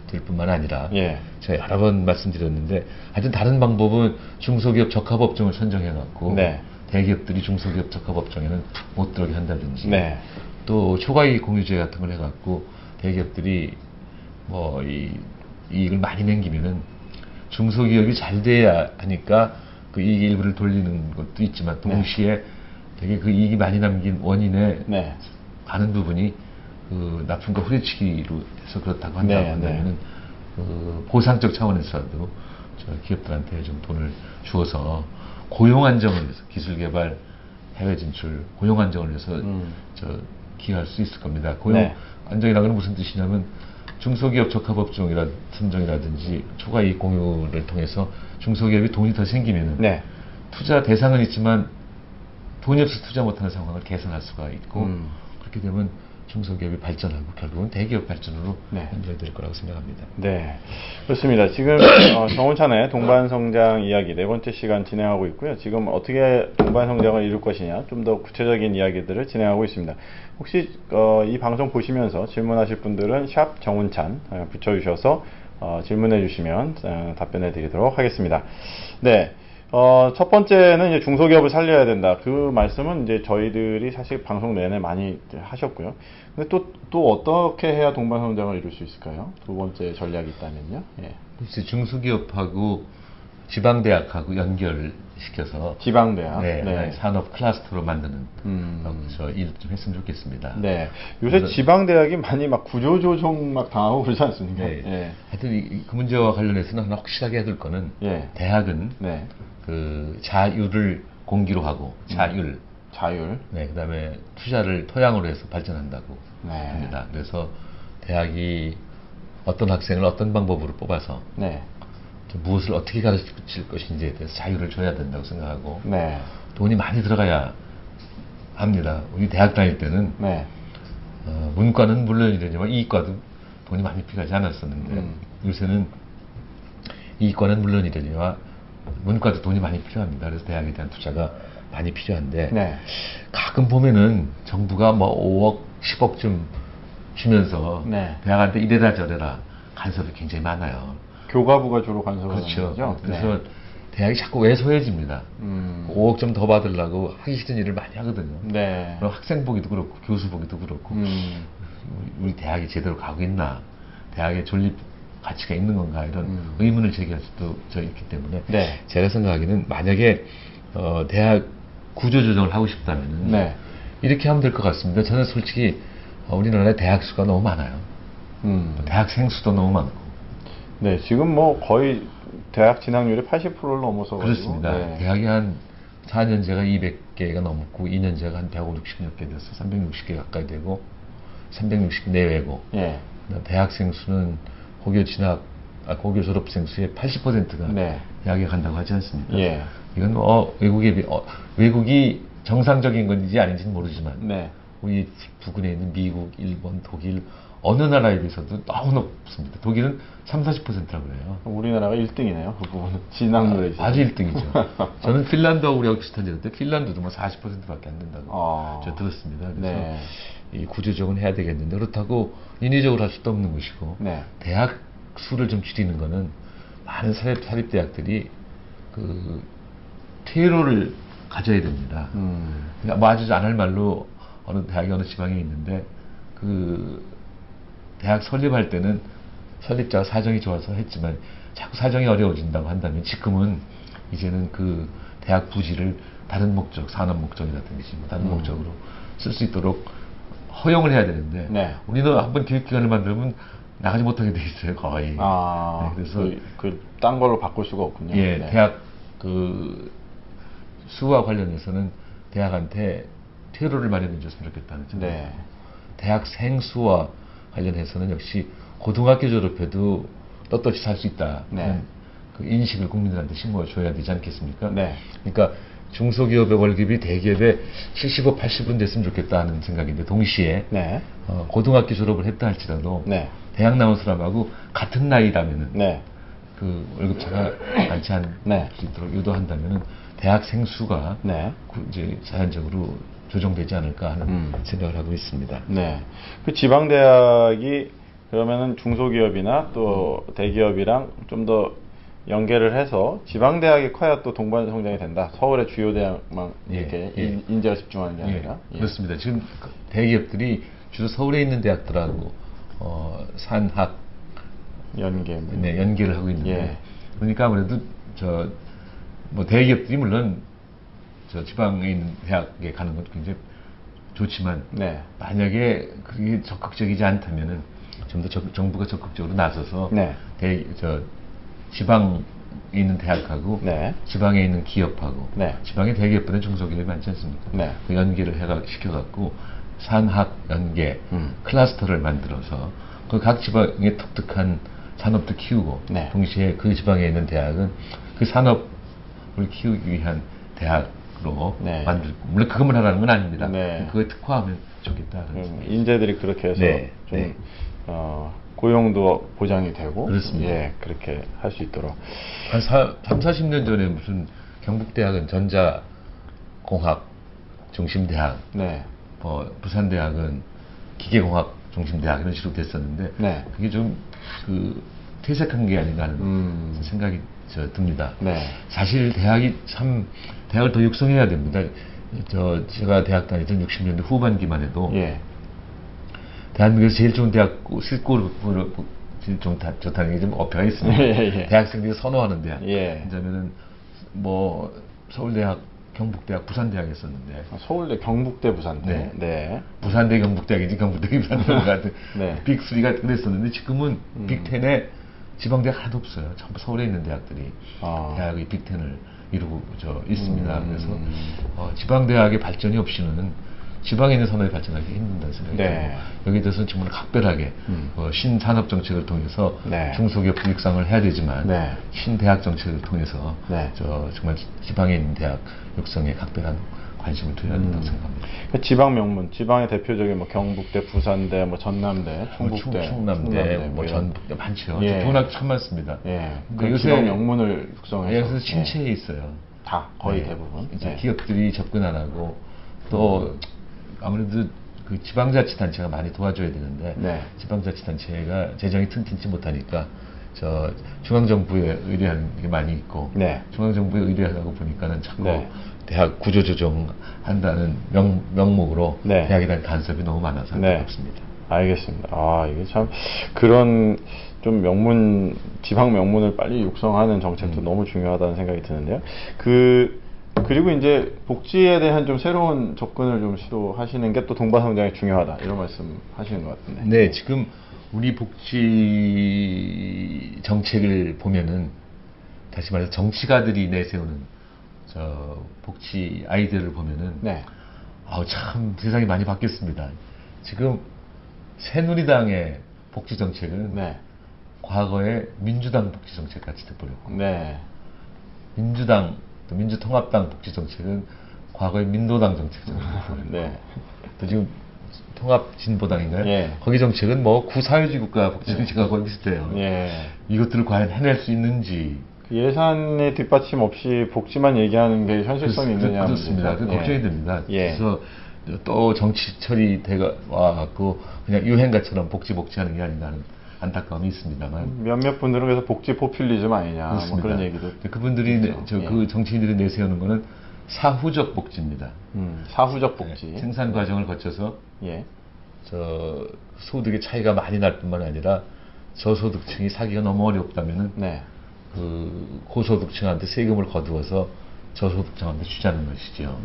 될 뿐만 아니라 예. 제가 여러 번 말씀드렸는데 하여튼 다른 방법은 중소기업 적합업종을 선정해갖고 네. 대기업들이 중소기업 적합업종에는 못 들어오게 한다든지 네. 또 초과이익 공유제 같은 걸 해갖고 대기업들이 뭐 이익을 많이 남기면은 중소기업이 잘 돼야 하니까 그 이익 일부를 돌리는 것도 있지만 동시에 되게 그 이익이 많이 남긴 원인에 네. 많은 부분이 그 납품과 후려치기로 해서 그렇다고 한다고 한다면은 그 보상적 차원에서도 저 기업들한테 좀 돈을 주어서 고용 안정을 위해서 기술 개발, 해외 진출, 고용 안정을 위해서 저 기여할 수 있을 겁니다. 고용 안정이라는 건 무슨 뜻이냐면 중소기업 적합업종이라 선정이라든지 초과이익 공유를 통해서 중소기업이 돈이 더 생기면은 투자 대상은 있지만 돈이 없어서 투자 못하는 상황을 개선할 수가 있고 그렇게 되면 중소기업이 발전하고 결국은 대기업 발전으로 연결될 거라고 생각합니다. 네, 그렇습니다. 지금 정운찬의 동반성장 이야기 네 번째 시간 진행하고 있고요. 지금 어떻게 동반성장을 이룰 것이냐 좀 더 구체적인 이야기들을 진행하고 있습니다. 혹시 이 방송 보시면서 질문하실 분들은 샵 정운찬 붙여주셔서 질문해 주시면 답변해 드리도록 하겠습니다. 네. 첫 번째는 이제 중소기업을 살려야 된다. 그 말씀은 이제 저희들이 사실 방송 내내 많이 하셨고요. 근데 또 어떻게 해야 동반성장을 이룰 수 있을까요? 두 번째 전략이 있다면요. 예. 글쎄, 중소기업하고 지방대학하고 연결시켜서 지방대학, 네. 산업 클러스터로 만드는 저 일 좀 했으면 좋겠습니다. 네. 요새 지방대학이 많이 막 구조조정 막 당하고 그러지 않습니까? 네. 예. 하여튼 그 문제와 관련해서는 하나 확실하게 해야 될 거는 대학은 그 자율을 공기로 하고 자율. 네, 그다음에 투자를 토양으로 해서 발전한다고 합니다. 그래서 대학이 어떤 학생을 어떤 방법으로 뽑아서 무엇을 어떻게 가르칠 것인지에 대해서 자유를 줘야 된다고 생각하고 돈이 많이 들어가야 합니다. 우리 대학 다닐 때는 문과는 물론이라지만 이과도 돈이 많이 필요하지 않았었는데 요새는 이과는 물론이라지만 문과도 돈이 많이 필요합니다. 그래서 대학에 대한 투자가 많이 필요한데 가끔 보면은 정부가 뭐 5억, 10억 좀 주면서 대학한테 이래라 저래라 간섭이 굉장히 많아요. 교과부가 주로 간섭을 하는 거죠. 그렇죠. 그래서 대학이 자꾸 왜소해집니다. 5억 좀 더 받으려고 하기 싫은 일을 많이 하거든요. 그럼 학생 보기도 그렇고 교수 보기도 그렇고 우리 대학이 제대로 가고 있나, 대학의 존립 가치가 있는 건가 이런 의문을 제기할 수도 있기 때문에 제가 생각하기는 만약에 대학 구조조정을 하고 싶다면 이렇게 하면 될 것 같습니다. 저는 솔직히 우리나라에 대학 수가 너무 많아요. 대학생 수도 너무 많고. 네, 지금 뭐 거의 대학 진학률이 80%를 넘어서 그렇습니다. 대학이 한 4년제가 200개가 넘고 2년제가 한 150몇 개 돼서 360개 가까이 되고 360 내외고 대학생 수는 고교 졸업생 수의 80%가 대학에 간다고 하지 않습니까? 이건 외국이 정상적인 건지 아닌지는 모르지만 우리 부근에 있는 미국, 일본, 독일 어느 나라에 비해서도 너무 높습니다. 독일은 30-40%라고 그래요. 우리나라가 1등이네요. 그 부분은 진학률에 있어서. 아주 1등이죠. 저는 핀란드하고 우리하고 비슷한 데인데 핀란드도 뭐 40%밖에 안 된다고 제가 들었습니다. 그래서 이 구조적은 해야 되겠는데 그렇다고 인위적으로 할 수도 없는 것이고 대학 수를 좀 줄이는 거는 많은 사립대학들이 그 퇴로를 가져야 됩니다. 그러니까 뭐 아주 안 할 말로 어느 대학이 어느 지방에 있는데 그 대학 설립할 때는 설립자가 사정이 좋아서 했지만 자꾸 사정이 어려워진다고 한다면 지금은 이제는 그 대학 부지를 다른 목적, 산업 목적이라든지 뭐 다른 목적으로 쓸 수 있도록 허용을 해야 되는데 우리는 한번 교육기관을 만들면 나가지 못하게 돼 있어요, 거의. 그래서 딴 걸로 바꿀 수가 없군요. 대학 그 수와 관련해서는 대학한테 퇴로를 마련해 줬으면 좋겠다는 점이에요. 대학생 수와 관련해서는 역시 고등학교 졸업해도 떳떳이 살 수 있다. 그 인식을 국민들한테 심어줘야 되지 않겠습니까? 그러니까 중소기업의 월급이 대기업의 75, 80은 됐으면 좋겠다 하는 생각인데 동시에 네. 고등학교 졸업을 했다 할지라도 네. 대학 나온 사람하고 같은 나이라면은 네. 그 월급차가 많지 않을 네. 수 있도록 유도한다면은 대학생 수가 네. 이제 자연적으로 조정되지 않을까 하는 생각을 하고 있습니다. 네. 그 지방대학이 그러면은 중소기업이나 또 대기업이랑 좀 더 연계를 해서 지방대학이 커야 또 동반 성장이 된다. 서울의 주요 대학만 이렇게 인재가 집중하는 게 아니라. 그렇습니다. 지금 대기업들이 주로 서울에 있는 대학들하고 산학 연계. 연계를 하고 있는데 그러니까 아무래도 뭐 대기업들이 물론 지방에 있는 대학에 가는 것도 굉장히 좋지만 만약에 그게 적극적이지 않다면은 좀 더 정부가 적극적으로 나서서 지방에 있는 대학하고 지방에 있는 기업하고 지방의 대기업보다는 중소기업이 많지 않습니까? 그 연계를 시켜갖고 산학 연계 클러스터를 만들어서 그 각 지방의 독특한 산업도 키우고 동시에 그 지방에 있는 대학은 그 산업을 키우기 위한 대학으로 만들고 물론 그것만 하라는 건 아닙니다. 그거에 특화하면 좋겠다. 인재들이 그렇게 해서 좀 고용도 보장이 되고 그렇습니다. 그렇게 할 수 있도록 한 3, 40년 전에 무슨 경북대학은 전자공학 중심대학 부산대학은 기계공학 중심대학 이런 식으로 됐었는데 그게 좀 퇴색한 게 아닌가 하는 생각이 듭니다. 사실 대학이 대학을 더 육성해야 됩니다. 제가 대학 다니던 60년대 후반기만 해도 대한민국에서 제일 좋은 대학 실고를 좀 좋다는 게 좀 어폐가 있습니다. 대학생들이 선호하는 대학. 왜냐면은 뭐 서울대학, 경북대학, 부산대학이었었는데 서울대, 경북대, 부산대. 부산대, 경북대학이지 경북대, 부산대 같은 빅3가 그랬었는데 지금은 빅10에 지방대학 하나도 없어요. 전부 서울에 있는 대학들이 대학의 빅10을 이루고 있습니다. 그래서 지방대학의 발전이 없이는 지방에 있는 산업이 발전하기 힘든다는 생각이 들고 여기에 대해서는 정말 각별하게 신산업 정책을 통해서 중소기업 육성을 해야 되지만 신대학 정책을 통해서 정말 지방에 있는 대학 육성에 각별한 관심을 둬야 된다고 생각합니다. 지방 명문, 지방의 대표적인 뭐 경북대, 부산대, 뭐 전남대, 충북대, 충남대, 뭐 전북대 많죠. 좋은 학교 참 많습니다. 그 요새 지방 명문을 육성해서 그래서 침체에 있어요. 다 거의 대부분. 이제 기업들이 접근 안 하고 또 아무래도 그 지방자치단체가 많이 도와줘야 되는데 지방자치단체가 재정이 튼튼치 못하니까 중앙정부에 의뢰하는 게 많이 있고 중앙정부에 의뢰하고 보니까는 자꾸 대학 구조조정한다는 명목으로 대학에 대한 간섭이 너무 많아서 안타깝습니다. 알겠습니다. 이게 참 그런 좀 지방 명문을 빨리 육성하는 정책도 너무 중요하다는 생각이 드는데요. 그리고 이제 복지에 대한 좀 새로운 접근을 좀 시도하시는 게 또 동반성장이 중요하다 이런 말씀 하시는 것 같은데. 지금 우리 복지 정책을 보면은 다시 말해서 정치가들이 내세우는 복지 아이디어를 보면은 참 세상이 많이 바뀌었습니다. 지금 새누리당의 복지 정책은 과거의 민주당 복지 정책 같이 돼버렸고 민주당 또 민주통합당 복지정책은 과거의 민노당 정책이죠. 또 지금 통합진보당인가요? 거기 정책은 뭐 구사회주의 국가 복지정책하고 거의 비슷해요. 이것들을 과연 해낼 수 있는지 예산의 뒷받침 없이 복지만 얘기하는 게 현실성이 있느냐. 그렇습니다. 걱정이 됩니다. 그래서 또 정치철이 와갖고 그냥 유행가처럼 복지하는 게 아닌가 하는 안타까움이 있습니다만 몇몇 분들은 그래서 복지 포퓰리즘 아니냐 뭐 그런 얘기도 그분들이 그 정치인들이 내세우는 거는 사후적 복지입니다. 사후적 복지 생산 과정을 거쳐서 소득의 차이가 많이 날 뿐만 아니라 저소득층이 사기가 너무 어렵다면은 그 고소득층한테 세금을 거두어서 저소득층한테 주자는 것이죠.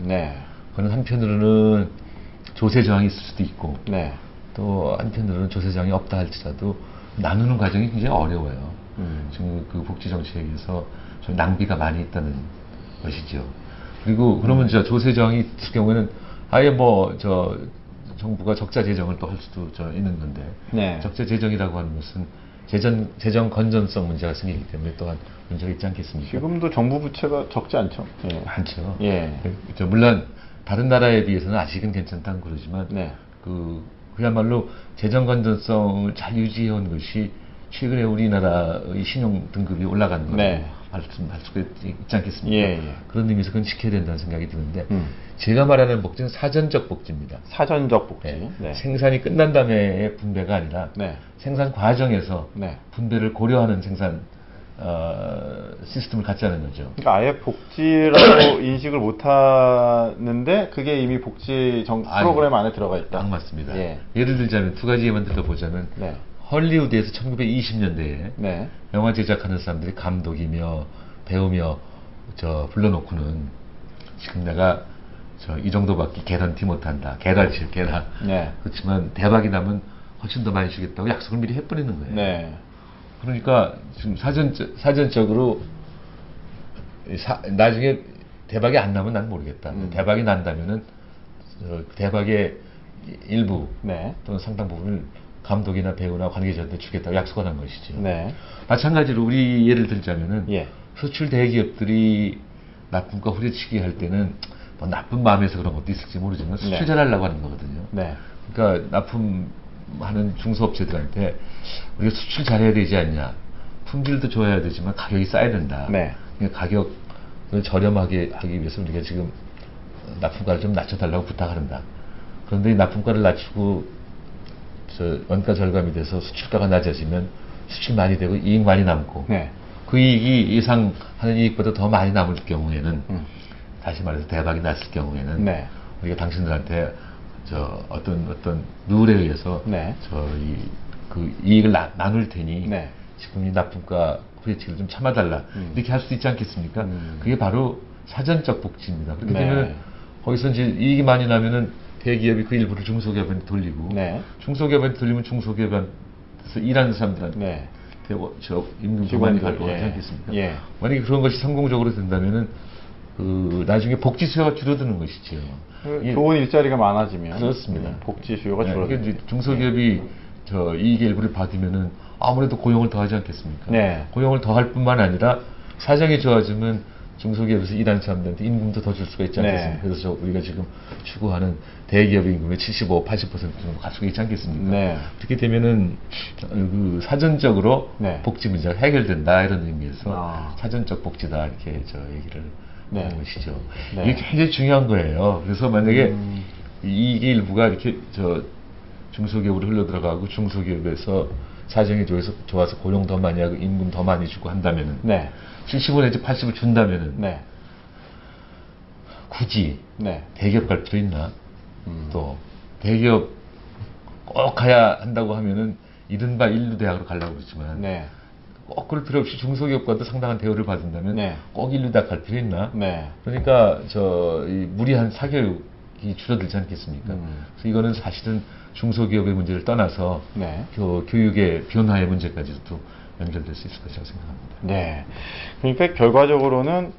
그런 한편으로는 조세 저항이 있을 수도 있고 또 한편으로는 조세 저항이 없다 할지라도 나누는 과정이 굉장히 어려워요. 지금 그 복지 정책에서 좀 낭비가 많이 있다는 것이죠. 그리고 그러면 조세 저항이 있을 경우에는 아예 정부가 적자 재정을 또 할 수도 있는 건데 적자 재정이라고 하는 것은 재정 건전성 문제가 생기기 때문에 또한 문제가 있지 않겠습니까? 지금도 정부 부채가 적지 않죠. 예. 많죠. 예. 물론 다른 나라에 비해서는 아직은 괜찮다는 그러지만 네. 그야말로 재정 건전성을 잘 유지해온 것이 최근에 우리나라의 신용 등급이 올라가는 거라고 네. 말씀할 수가 있지 않겠습니까? 예, 예. 그런 의미에서 그건 지켜야 된다는 생각이 드는데 제가 말하는 복지는 사전적 복지입니다. 사전적 복지. 네. 네. 생산이 끝난 다음에 분배가 아니라 네. 생산 과정에서 네. 분배를 고려하는 생산 시스템을 갖자는 거죠. 그러니까 아예 복지라고 인식을 못 하는데 그게 이미 복지 프로그램 안에 들어가 있다. 딱 맞습니다. 예. 예를 들자면 두 가지 예만 들어보자면 네. 헐리우드에서 1920년대에 네. 영화 제작하는 사람들이 감독이며 배우며 불러놓고는 지금 내가 이 정도밖에 개런티 못한다. 개달칠 개라. 네. 그렇지만 대박이 나면 훨씬 더 많이 주겠다고 약속을 미리 해버리는 거예요. 네. 그러니까 지금 사전적으로 나중에 대박이 안 나면 난 모르겠다. 대박이 난다면은 대박의 일부 네. 또는 상당 부분을 감독이나 배우나 관계자한테 주겠다고 약속을 한 것이죠. 네. 마찬가지로 우리 예를 들자면은 예. 수출 대기업들이 납품과 후려치기 할 때는 뭐 나쁜 마음에서 그런 것도 있을지 모르지만 수출 네. 잘하려고 하는 거거든요. 네. 그러니까 납품하는 중소업체들한테 우리가 수출 잘해야 되지 않냐, 품질도 좋아야 되지만 가격이 싸야 된다. 네. 그러니까 가격을 저렴하게 하기 위해서 우리가 지금 납품가를 좀 낮춰달라고 부탁한다. 그런데 이 납품가를 낮추고 원가 절감이 돼서 수출가가 낮아지면 수출 많이 되고 이익 많이 남고 네. 그 이익이 예상하는 이익보다 더 많이 남을 경우에는 다시 말해서 대박이 났을 경우에는 네. 우리가 당신들한테 어떤 룰에 의해서 네. 그 이익을 나눌 테니 네. 지금 이 납품가 후려치기를 좀 참아달라 이렇게 할 수도 있지 않겠습니까? 그게 바로 사전적 복지입니다. 그렇게 네. 되면 거기서 이제 이익이 많이 나면은 대기업이 그 일부를 중소기업한테 돌리고 네. 중소기업한테 돌리면 중소기업에서 일하는 사람들한테 네. 임금도 많이 갈 것 같지 않겠습니까? 예. 만약에 그런 것이 성공적으로 된다면은 나중에 복지 수요가 줄어드는 것이죠. 좋은 일자리가 많아지면 그렇습니다. 복지 수요가 네, 줄어들죠. 그러니까 이제 중소기업이 이익의 일부를 받으면은 아무래도 고용을 더 하지 않겠습니까? 네. 고용을 더 할 뿐만 아니라 사정이 좋아지면 중소기업에서 일하는 사람들한테 임금도 더 줄 수가 있지 않겠습니까? 네. 그래서 우리가 지금 추구하는 대기업 임금의 75, 80% 정도 갈 수가 있지 않겠습니까? 네. 그렇게 되면은 사전적으로 네. 복지 문제가 해결된다 이런 의미에서 아. 사전적 복지다 이렇게 얘기를 네. 하는 것이죠. 네. 이게 굉장히 중요한 거예요. 그래서 만약에 이익의 일부가 이렇게 중소기업으로 흘러 들어가고 중소기업에서 사정이 좋아서 고용 더 많이 하고 임금 더 많이 주고 한다면은 네. 70을 내지 80을 준다면은 네. 굳이 네. 대기업 갈 필요 있나? 또 대기업 꼭 가야 한다고 하면은 이른바 인류대학으로 가려고 그러지만 네. 꼭 그럴 필요 없이 중소기업과도 상당한 대우를 받는다면 네. 꼭 인류대학 갈 필요 있나? 네. 그러니까 이 무리한 사교육이 줄어들지 않겠습니까? 그래서 이거는 사실은 중소기업의 문제를 떠나서 네. 교육의 변화의 문제까지도 연결될 수 있을 것이라고 생각합니다. 네. 그러니까 결과적으로는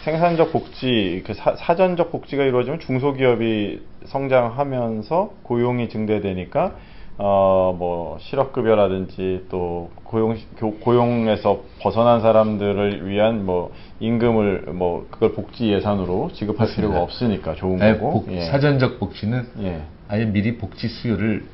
생산적 복지, 사전적 복지가 이루어지면 중소기업이 성장하면서 고용이 증대되니까 뭐 실업급여라든지 또 고용에서 벗어난 사람들을 위한 뭐 임금을 그걸 복지 예산으로 지급할 맞습니다. 필요가 없으니까 좋은 아예 거고. 사전적 복지는 예. 아예 미리 복지 수요를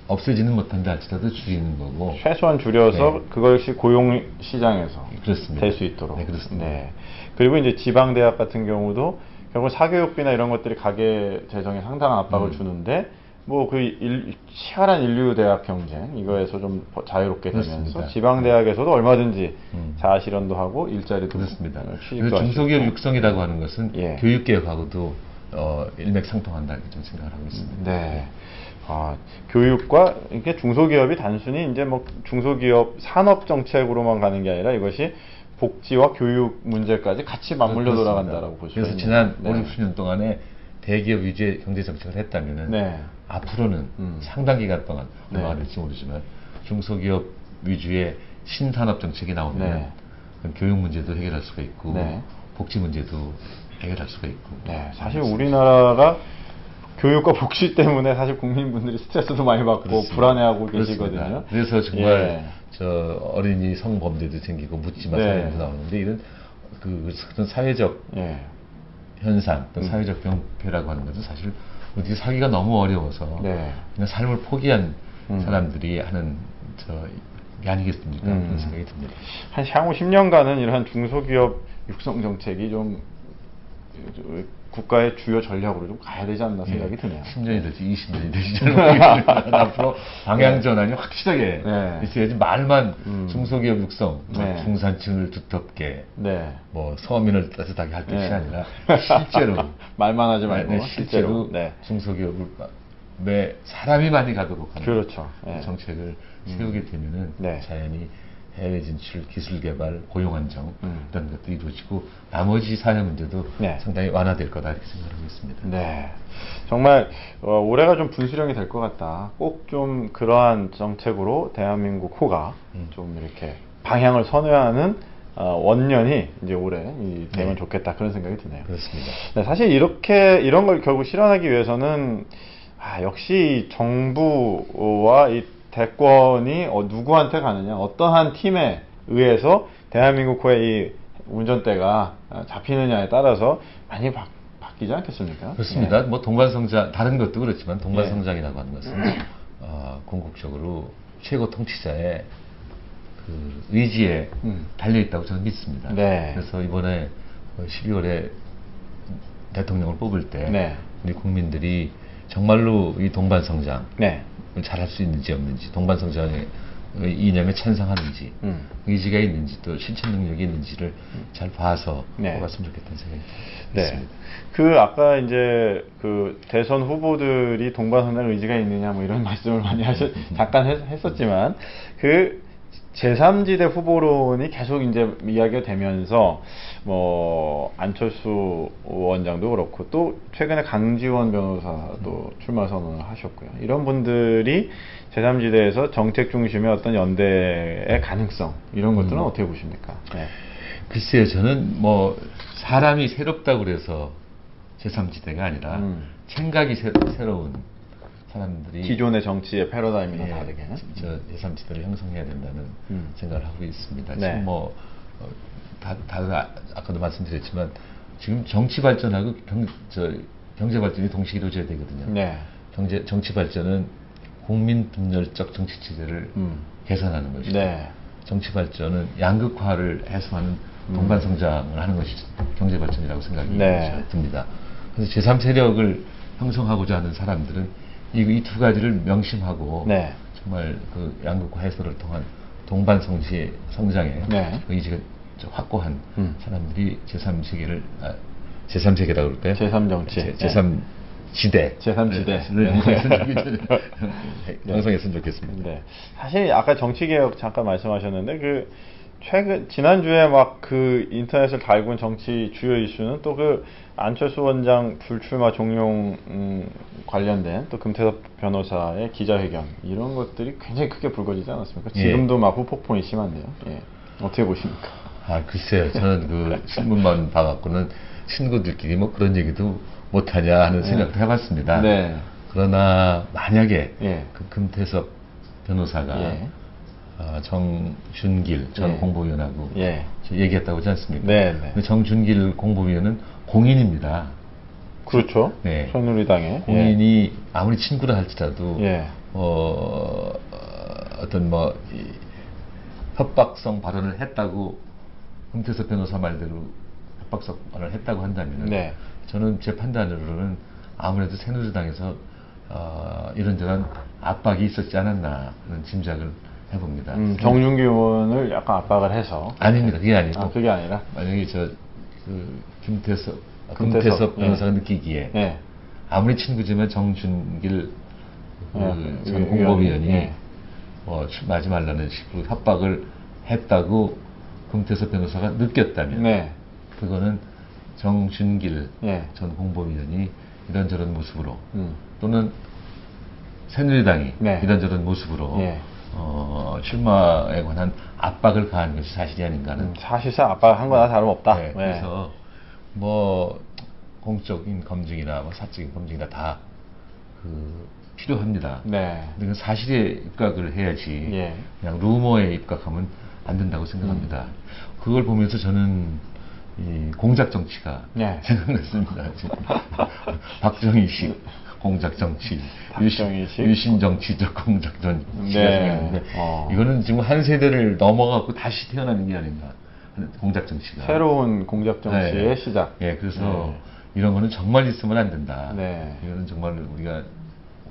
없애지는 못한다 할지라도 줄이는 거고 최소한 줄여서 네. 그것이 고용 시장에서 그렇습니다. 될 수 있도록. 네, 그렇습니다. 네. 그리고 이제 지방 대학 같은 경우도 결국 사교육비나 이런 것들이 가계 재정에 상당한 압박을 주는데 뭐 치열한 인류 대학 경쟁 이거에서 좀 자유롭게 되면서 그렇습니다. 지방 대학에서도 얼마든지 자아 실현도 하고 일자리도 그렇습니다. 취직도 그래서 중소기업 하시고. 육성이라고 하는 것은 예. 교육개혁하고도 일맥상통한다 이렇게 좀 생각을 하고 있습니다. 네. 교육과 이게 중소기업이 단순히 이제 뭐 중소기업 산업 정책으로만 가는 게 아니라 이것이 복지와 교육 문제까지 같이 맞물려 그렇습니다. 돌아간다라고 볼 수 있는. 그래서 지난 네. 5, 60년 동안에 대기업 위주의 경제 정책을 했다면은 네. 앞으로는 상당 기간 동안 네. 얼마가 될지 모르지만 중소기업 위주의 신산업 정책이 나오면 네. 교육 문제도 해결할 수가 있고 네. 복지 문제도 해결할 수가 있고. 네, 사실 우리나라가 교육과 복지 때문에 사실 국민분들이 스트레스도 많이 받고 그렇습니다. 불안해하고 그렇습니다. 계시거든요. 그래서 정말 예. 저 어린이 성범죄도 생기고 묻지마 네. 살인도 나오는데 이런 그런 사회적 예. 현상, 또 사회적 병폐라고 하는 것은 사실 어떻게 살기가 너무 어려워서 네. 그냥 삶을 포기한 사람들이 하는 게 아니겠습니까? 음. 그런 생각이 듭니다. 한 향후 10년간은 이러한 중소기업 육성 정책이 좀 국가의 주요 전략으로 좀 가야 되지 않나 생각이 드네요. 10년이 될지 20년이 될지 잘 모르겠지만 앞으로 방향 전환이 확실하게 네. 있어야지 말만 중소기업 육성, 네. 중산층을 두텁게 네. 뭐 서민을 따뜻하게 할 것이 네. 아니라 실제로 말만 하지 말고 네, 실제로 네. 중소기업을 매 사람이 많이 가도록 하는 그렇죠. 네. 정책을 세우게 되면은 네. 자연히 해외 진출, 기술 개발, 고용 안정 이런 것도 이루어지고 나머지 사회 문제도 네. 상당히 완화될 거다 이렇게 생각하고 있습니다. 네. 정말 올해가 좀 분수령이 될 것 같다. 꼭 좀 그러한 정책으로 대한민국 호가 좀 이렇게 방향을 선회하는 원년이 이제 올해 되면 네. 좋겠다 그런 생각이 드네요. 그렇습니다. 네, 사실 이런 걸 결국 실현하기 위해서는 역시 정부와 이 대권이 누구한테 가느냐, 어떠한 팀에 의해서 대한민국의 이 운전대가 잡히느냐에 따라서 많이 바뀌지 않겠습니까? 그렇습니다. 예. 뭐 동반성장 다른 것도 그렇지만 동반성장이라고 하는 것은 궁극적으로 최고 통치자의 그 의지에 달려 있다고 저는 믿습니다. 네. 그래서 이번에 12월에 대통령을 뽑을 때 네. 우리 국민들이 정말로 이 동반성장을 네. 잘할 수 있는지 없는지, 동반성장의 이념에 찬성하는지, 의지가 있는지 또 실천 능력이 있는지를 잘 봐서 네. 뽑았으면 좋겠다는 생각이 네. 있습니다. 그 아까 이제 그 대선 후보들이 동반성장 의지가 있느냐 뭐 이런 말씀을 많이 잠깐 했었지만 그 제3지대 후보론이 계속 이제 이야기가 되면서 뭐 안철수 원장도 그렇고 또 최근에 강지원 변호사도 출마 선언을 하셨고요. 이런 분들이 제3지대에서 정책 중심의 어떤 연대의 가능성 이런 것들은 어떻게 보십니까? 네. 글쎄요, 저는 뭐 사람이 새롭다고 그래서 제3지대가 아니라 생각이 새로운 사람들이 기존의 정치의 패러다임이나 예, 다르게 저 제3지대를 형성해야 된다는 생각을 하고 있습니다. 네. 지금 뭐 아까도 말씀드렸지만 지금 정치 발전하고 경제 발전이 동시에 이루어져야 되거든요. 네. 정치 발전은 국민 분열적 정치 체제를 개선하는 것이고 네. 정치 발전은 양극화를 해소하는 동반성장을 하는 것이 경제 발전이라고 생각이 네. 듭니다. 그래서 제3세력을 형성하고자 하는 사람들은 이 두 가지를 명심하고 네. 정말 그 양극화 해소를 통한 동반성장의 네. 의지가 확고한 사람들이 제3세계를 제3세계라고 그럴까요? 제3정치. 제3지대 제3지대. 형성했으면 좋겠습니다. 네. 사실 아까 정치개혁 잠깐 말씀하셨는데 그 지난주에 막 그 인터넷을 달군 정치 주요 이슈는 또 그 안철수 원장 불출마 종용 관련된 또 금태섭 변호사의 기자회견 이런 것들이 굉장히 크게 불거지지 않았습니까? 예. 지금도 막 후폭풍이 심한데요. 예. 어떻게 보십니까? 글쎄요. 저는 그 신문만 봐갖고는 친구들끼리 뭐 그런 얘기도 못하냐 하는 생각도 해봤습니다. 네. 그러나 만약에 예. 그 금태섭 변호사가 예. 정준길 전 예. 공보위원하고 예. 얘기했다고 하지 않습니까? 네, 네. 근데 정준길 공보위원은 공인입니다. 그렇죠. 네. 새누리당의 공인이 아무리 친구라 할지라도 예. 어떤 뭐 협박성 발언을 했다고 금태섭 변호사 말대로 협박성 발언을 했다고 한다면 네. 저는 제 판단으로는 아무래도 새누리당에서 이런저런 압박이 있었지 않았나 하는 짐작을 해봅니다. 정준기 의원을 약간 압박을 해서 아닙니다. 그게 아니고 그게 아니라 만약에 금태섭 변호사가 예. 느끼기에 예. 아무리 친구지만 정준길 전 위원이, 공보위원이 예. 출마하지 말라는 식으로 협박을 했다고 금태섭 변호사가 느꼈다면 네. 그거는 정준길 예. 전 공보위원이 이런저런 모습으로 음. 또는 새누리당이 네. 이런저런 모습으로 예. 출마에 관한 압박을 가한 것이 사실이 아닌가 하는 사실상 압박한 거나 다름없다. 그래서 뭐 공적인 검증이나 뭐 사적인 검증이나 다 필요합니다. 네. 근데 그 사실에 입각을 해야지 예. 그냥 루머에 입각하면 안 된다고 생각합니다. 그걸 보면서 저는 이 공작 정치가 네. 생각났습니다. 박정희식 공작 정치, 박정희식? 유신 정치적 공작 정치가 네. 생각나는데 이거는 지금 한 세대를 넘어가고 다시 태어나는 게 아닌가. 공작 정치가 새로운 공작 정치의 시작. 예, 그래서 이런 거는 정말 있으면 안 된다. 네. 이거는 정말 우리가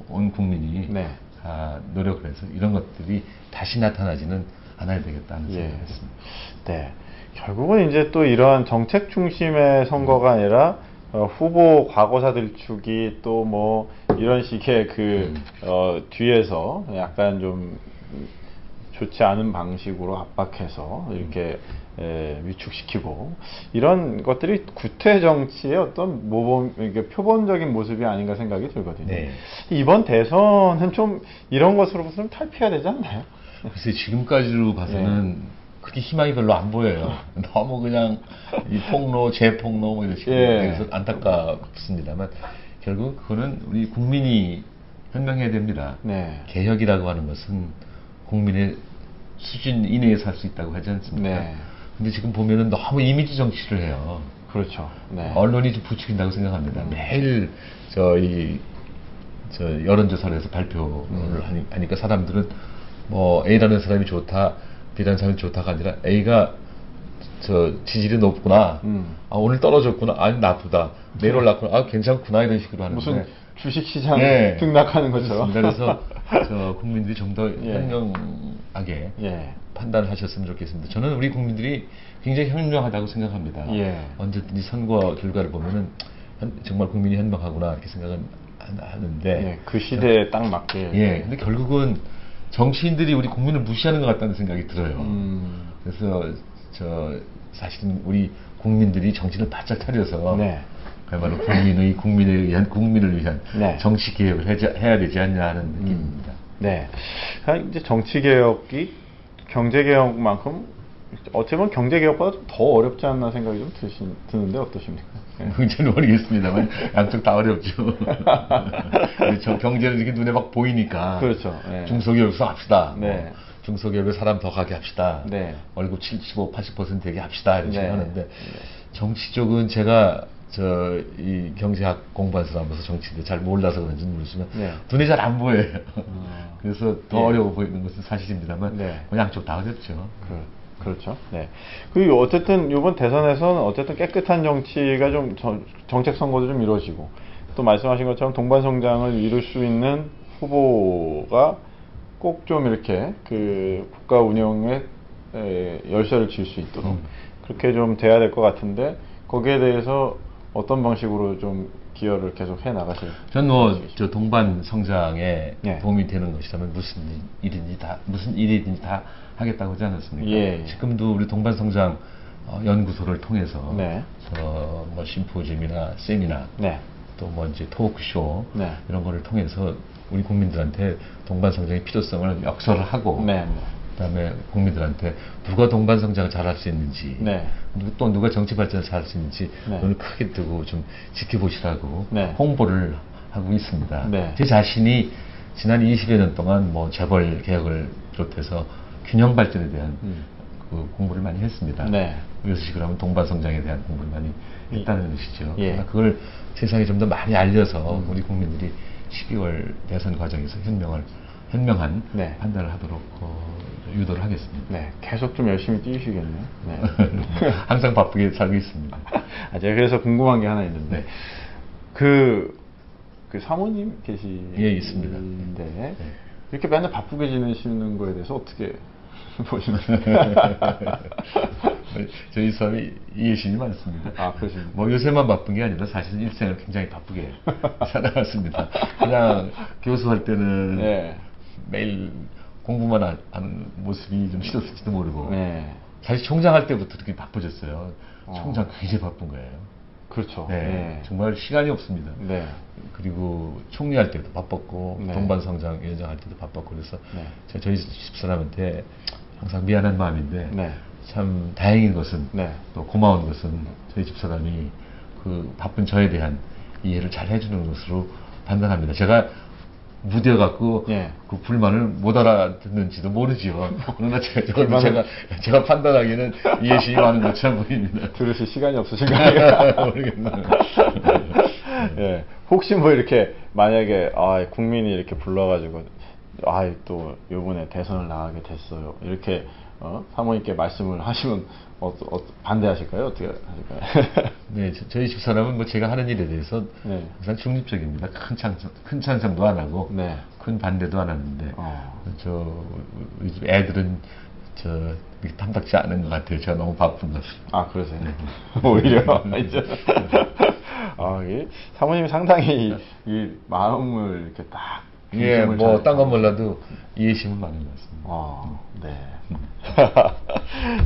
온 국민이 네. 다 노력을 해서 이런 것들이 다시 나타나지는 않아야 되겠다는 예. 생각을 했습니다. 네. 결국은 이제 또 이러한 정책 중심의 선거가 아니라 후보 과거사 들추기 또 뭐 이런 식의 뒤에서 약간 좀 좋지 않은 방식으로 압박해서 이렇게 위축시키고 이런 것들이 구태 정치의 어떤 모범, 이게 표본적인 모습이 아닌가 생각이 들거든요. 네. 이번 대선은 좀 이런 것으로부터 좀 탈피해야 되지 않나요? 글쎄 지금까지로 봐서는 그렇게 희망이 별로 안 보여요. 너무 그냥 이 폭로, 재폭로 뭐 이런 식으로 그래서 안타깝습니다만 결국 그거는 우리 국민이 현명해야 됩니다. 네. 개혁이라고 하는 것은 국민의 수준 이내에서 할 수 있다고 하지 않습니까? 네. 근데 지금 보면은 너무 이미지 정치를 해요. 그렇죠. 네. 언론이 좀 부추긴다고 생각합니다. 매일 여론조사를 해서 발표를 하니까 사람들은 뭐 A라는 사람이 좋다, B라는 사람이 좋다가 아니라 A가 지지율이 높구나, 아, 오늘 떨어졌구나, 아니 나쁘다, 내일 올랐구나, 아 괜찮구나 이런 식으로 하는데 무슨 주식시장 네. 등락하는 것처럼. 그래서 국민들이 좀 더 현명하게 판단하셨으면 좋겠습니다. 저는 우리 국민들이 굉장히 현명하다고 생각합니다. 언제든지 선거 결과를 보면은 정말 국민이 현명하구나 이렇게 생각은 하는데 그 시대에 딱 맞게. 근데 결국은 정치인들이 우리 국민을 무시하는 것 같다는 생각이 들어요. 그래서 사실은 우리 국민들이 정신을 바짝 차려서 그야말로 국민을 위한 정치 개혁을 해야 되지 않냐 하는 느낌입니다. 네. 이제 정치 개혁이 경제 개혁만큼 어떻게 보면 경제 개혁보다 좀 더 어렵지 않나 생각이 좀 드는데 어떠십니까? 그건 모르겠습니다만 양쪽 다 어렵죠. 경제는 이렇게 눈에 막 보이니까. 그렇죠. 중소기업에서 합시다. 네. 중소기업에 사람 더 가게 합시다. 월급 75, 80% 되게 합시다. 이렇게 하는데 정치 쪽은 제가 이 경제학 공부한 사람으로서 정치인데 잘 몰라서 그런지 모르지만 눈에 잘 안 보여요. 그래서 더 어려워 보이는 것은 사실입니다만 양쪽 다 어렵죠. 그렇죠. 네. 그리고 어쨌든 이번 대선에서는 어쨌든 깨끗한 정치가 좀 정책 선거도 좀 이루어지고 또 말씀하신 것처럼 동반성장을 이룰 수 있는 후보가 꼭 좀 이렇게 국가 운영에 열쇠를 질 수 있도록 그렇게 좀 돼야 될 것 같은데 거기에 대해서 어떤 방식으로 좀 기여를 계속 해 나가실? 저는 동반 성장에 도움이 되는 것이라면 무슨 일이든지 다 하겠다고 하지 않았습니까? 지금도 우리 동반 성장 연구소를 통해서 뭐 심포지엄이나 세미나 또 뭐 이제 토크쇼 이런 거를 통해서 우리 국민들한테 동반 성장의 필요성을 역설을 하고 그다음에 국민들한테 누가 동반 성장을 잘할 수 있는지 또 누가 정치 발전을 잘할 수 있는지 눈을 크게 뜨고 좀 지켜보시라고 홍보를 하고 있습니다. 제 자신이 지난 20여 년 동안 뭐 재벌 개혁을 비롯해서 균형 발전에 대한 공부를 많이 했습니다. 이것식으로 하면 동반 성장에 대한 공부를 많이 했다는 것이죠. 그걸 세상에 좀 더 많이 알려서 우리 국민들이 12월 대선 과정에서 현명한 판단을 하도록 유도를 하겠습니다. 계속 좀 열심히 뛰시겠네요. 항상 바쁘게 살고 있습니다. 제가 그래서 궁금한 게 하나 있는데 그 사모님 있습니다. 이렇게 맨날 바쁘게 지내시는 거에 대해서 어떻게 보시나요? 저희 사람이 이해심이 많습니다. 그러십니까? 뭐 요새만 바쁜 게 아니라 사실은 일생을 굉장히 바쁘게 살아왔습니다. 그냥 교수할 때는 매일 공부만 하는 모습이 좀 싫었을지도 모르고 사실 총장할 때부터 그렇게 바빠졌어요. 총장 굉장히 바쁜 거예요. 그렇죠. 정말 시간이 없습니다. 그리고 총리할 때도 바빴고 동반성장위원장 할 때도 바빴고 그래서 저희 집사람한테 항상 미안한 마음인데 참 다행인 것은 또 고마운 것은 저희 집사람이 그 바쁜 저에 대한 이해를 잘 해주는 것으로 판단합니다. 제가 무뎌갖고 예. 그 불만을 못 알아듣는지도 모르지요. 그러나 제가 판단하기에는 이해심이 많은 것처럼 보입니다. 들으실 시간이 없으신가요? 모르겠네요. 예. 혹시 뭐 이렇게 만약에 국민이 이렇게 불러가지고 또 요번에 대선을 나가게 됐어요. 이렇게 사모님께 말씀을 하시면 반대하실까요? 어떻게 하실까요? 네, 저희 집사람은 뭐 제가 하는 일에 대해서 네. 항상 중립적입니다. 큰 찬성도 안 하고 네. 큰 반대도 안 하는데 우리 집 애들은 탐탁지 않은 것 같아요. 제가 너무 바쁜 것을. 그러세요? 네. 오히려 이제 이 사모님이 상당히 이 마음을 이렇게 딱 예, 뭐 딴 건 몰라도 이해심은 많은 것 같습니다. 네.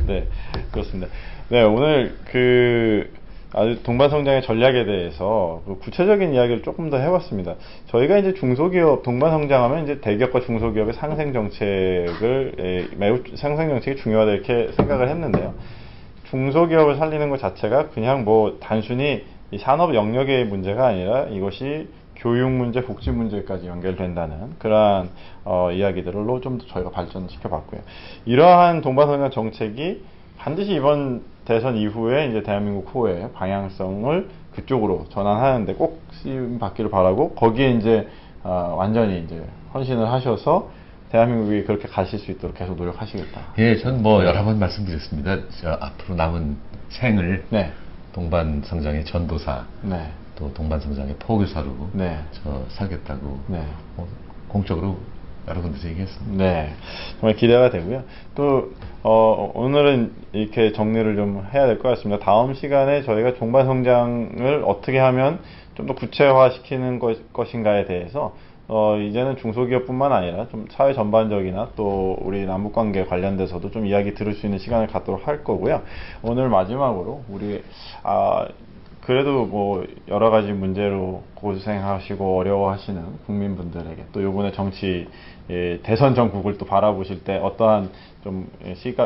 네, 그렇습니다. 네, 오늘 아주 동반성장의 전략에 대해서 구체적인 이야기를 조금 더 해봤습니다. 저희가 이제 중소기업 동반성장하면 이제 대기업과 중소기업의 상생 정책을 매우 상생 정책이 중요하다 이렇게 생각을 했는데요. 중소기업을 살리는 것 자체가 그냥 뭐 단순히 이 산업 영역의 문제가 아니라 이것이 교육 문제, 복지 문제까지 연결된다는 그러한 이야기들로 좀 더 저희가 발전시켜 봤고요. 이러한 동반성장 정책이 반드시 이번 대선 이후에 이제 대한민국 후의 방향성을 그쪽으로 전환하는데 꼭 쓰임 받기를 바라고 거기에 이제 완전히 이제 헌신을 하셔서 대한민국이 그렇게 가실 수 있도록 계속 노력하시겠다. 예, 전 뭐 여러 번 말씀드렸습니다. 앞으로 남은 생을 네. 동반성장의 전도사, 네. 또 동반성장의 포교사로 네. 살겠다고 네. 공적으로 여러 군데서 얘기했습니다. 네, 정말 기대가 되고요. 또 오늘은 이렇게 정리를 좀 해야 될 것 같습니다. 다음 시간에 저희가 동반성장을 어떻게 하면 좀 더 구체화시키는 것인가에 대해서 이제는 중소기업뿐만 아니라 좀 사회 전반적이나 또 우리 남북관계 관련돼서도 좀 이야기 들을 수 있는 시간을 갖도록 할 거고요. 오늘 마지막으로 우리 그래도 뭐 여러 가지 문제로 고생하시고 어려워하시는 국민분들에게 또 요번에 정치 대선 전국을 또 바라보실 때 어떠한 좀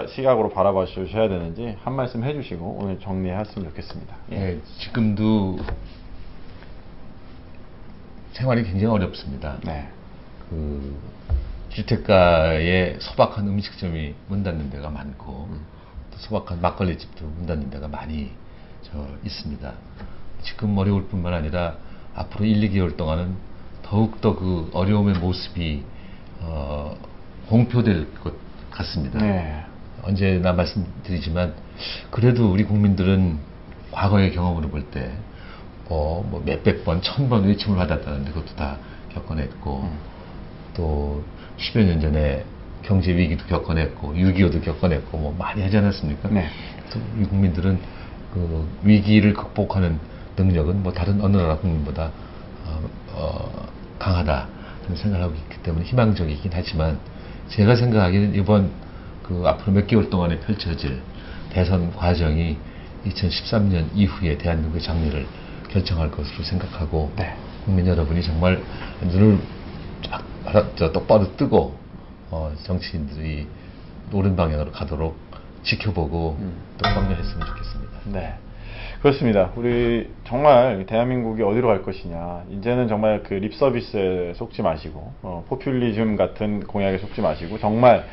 시각으로 바라봐 주셔야 되는지 한 말씀 해주시고 오늘 정리했으면 좋겠습니다. 예, 지금도 생활이 굉장히 어렵습니다. 네. 주택가에 소박한 음식점이 문 닫는 데가 많고 또 소박한 막걸리집도 문 닫는 데가 많이 있습니다. 지금 어려울 뿐만 아니라 앞으로 1, 2개월 동안은 더욱더 그 어려움의 모습이 공표될 것 같습니다. 네. 언제나 말씀드리지만 그래도 우리 국민들은 과거의 경험으로 볼 때 뭐 몇백 번, 1000번 외침을 받았다는데 그것도 다 겪어냈고 또 10여 년 전에 경제 위기도 겪어냈고 6.25도 겪어냈고 뭐 많이 하지 않았습니까? 네. 또 우리 국민들은 그 위기를 극복하는 능력은 뭐 다른 어느 나라 국민보다 강하다 생각하고 있기 때문에 희망적이긴 하지만 제가 생각하기에는 이번 앞으로 몇 개월 동안에 펼쳐질 대선 과정이 2013년 이후에 대한민국의 장래를 결정할 것으로 생각하고 네. 국민 여러분이 정말 눈을 똑바로 뜨고 정치인들이 옳은 방향으로 가도록 지켜보고 또 격려했으면 좋겠습니다. 네. 그렇습니다. 우리 정말 대한민국이 어디로 갈 것이냐. 이제는 정말 그 립 서비스에 속지 마시고, 포퓰리즘 같은 공약에 속지 마시고, 정말,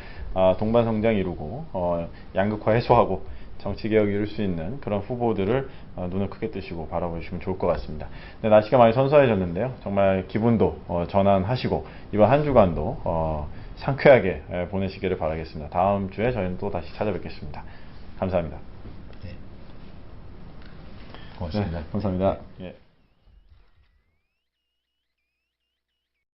동반성장 이루고, 양극화 해소하고, 정치개혁 이룰 수 있는 그런 후보들을 눈을 크게 뜨시고 바라보시면 좋을 것 같습니다. 네, 날씨가 많이 선선해졌는데요. 정말 기분도 전환하시고, 이번 한 주간도 상쾌하게 보내시기를 바라겠습니다. 다음 주에 저희는 또 다시 찾아뵙겠습니다. 감사합니다. 고맙습니다. 네, 감사합니다. 예.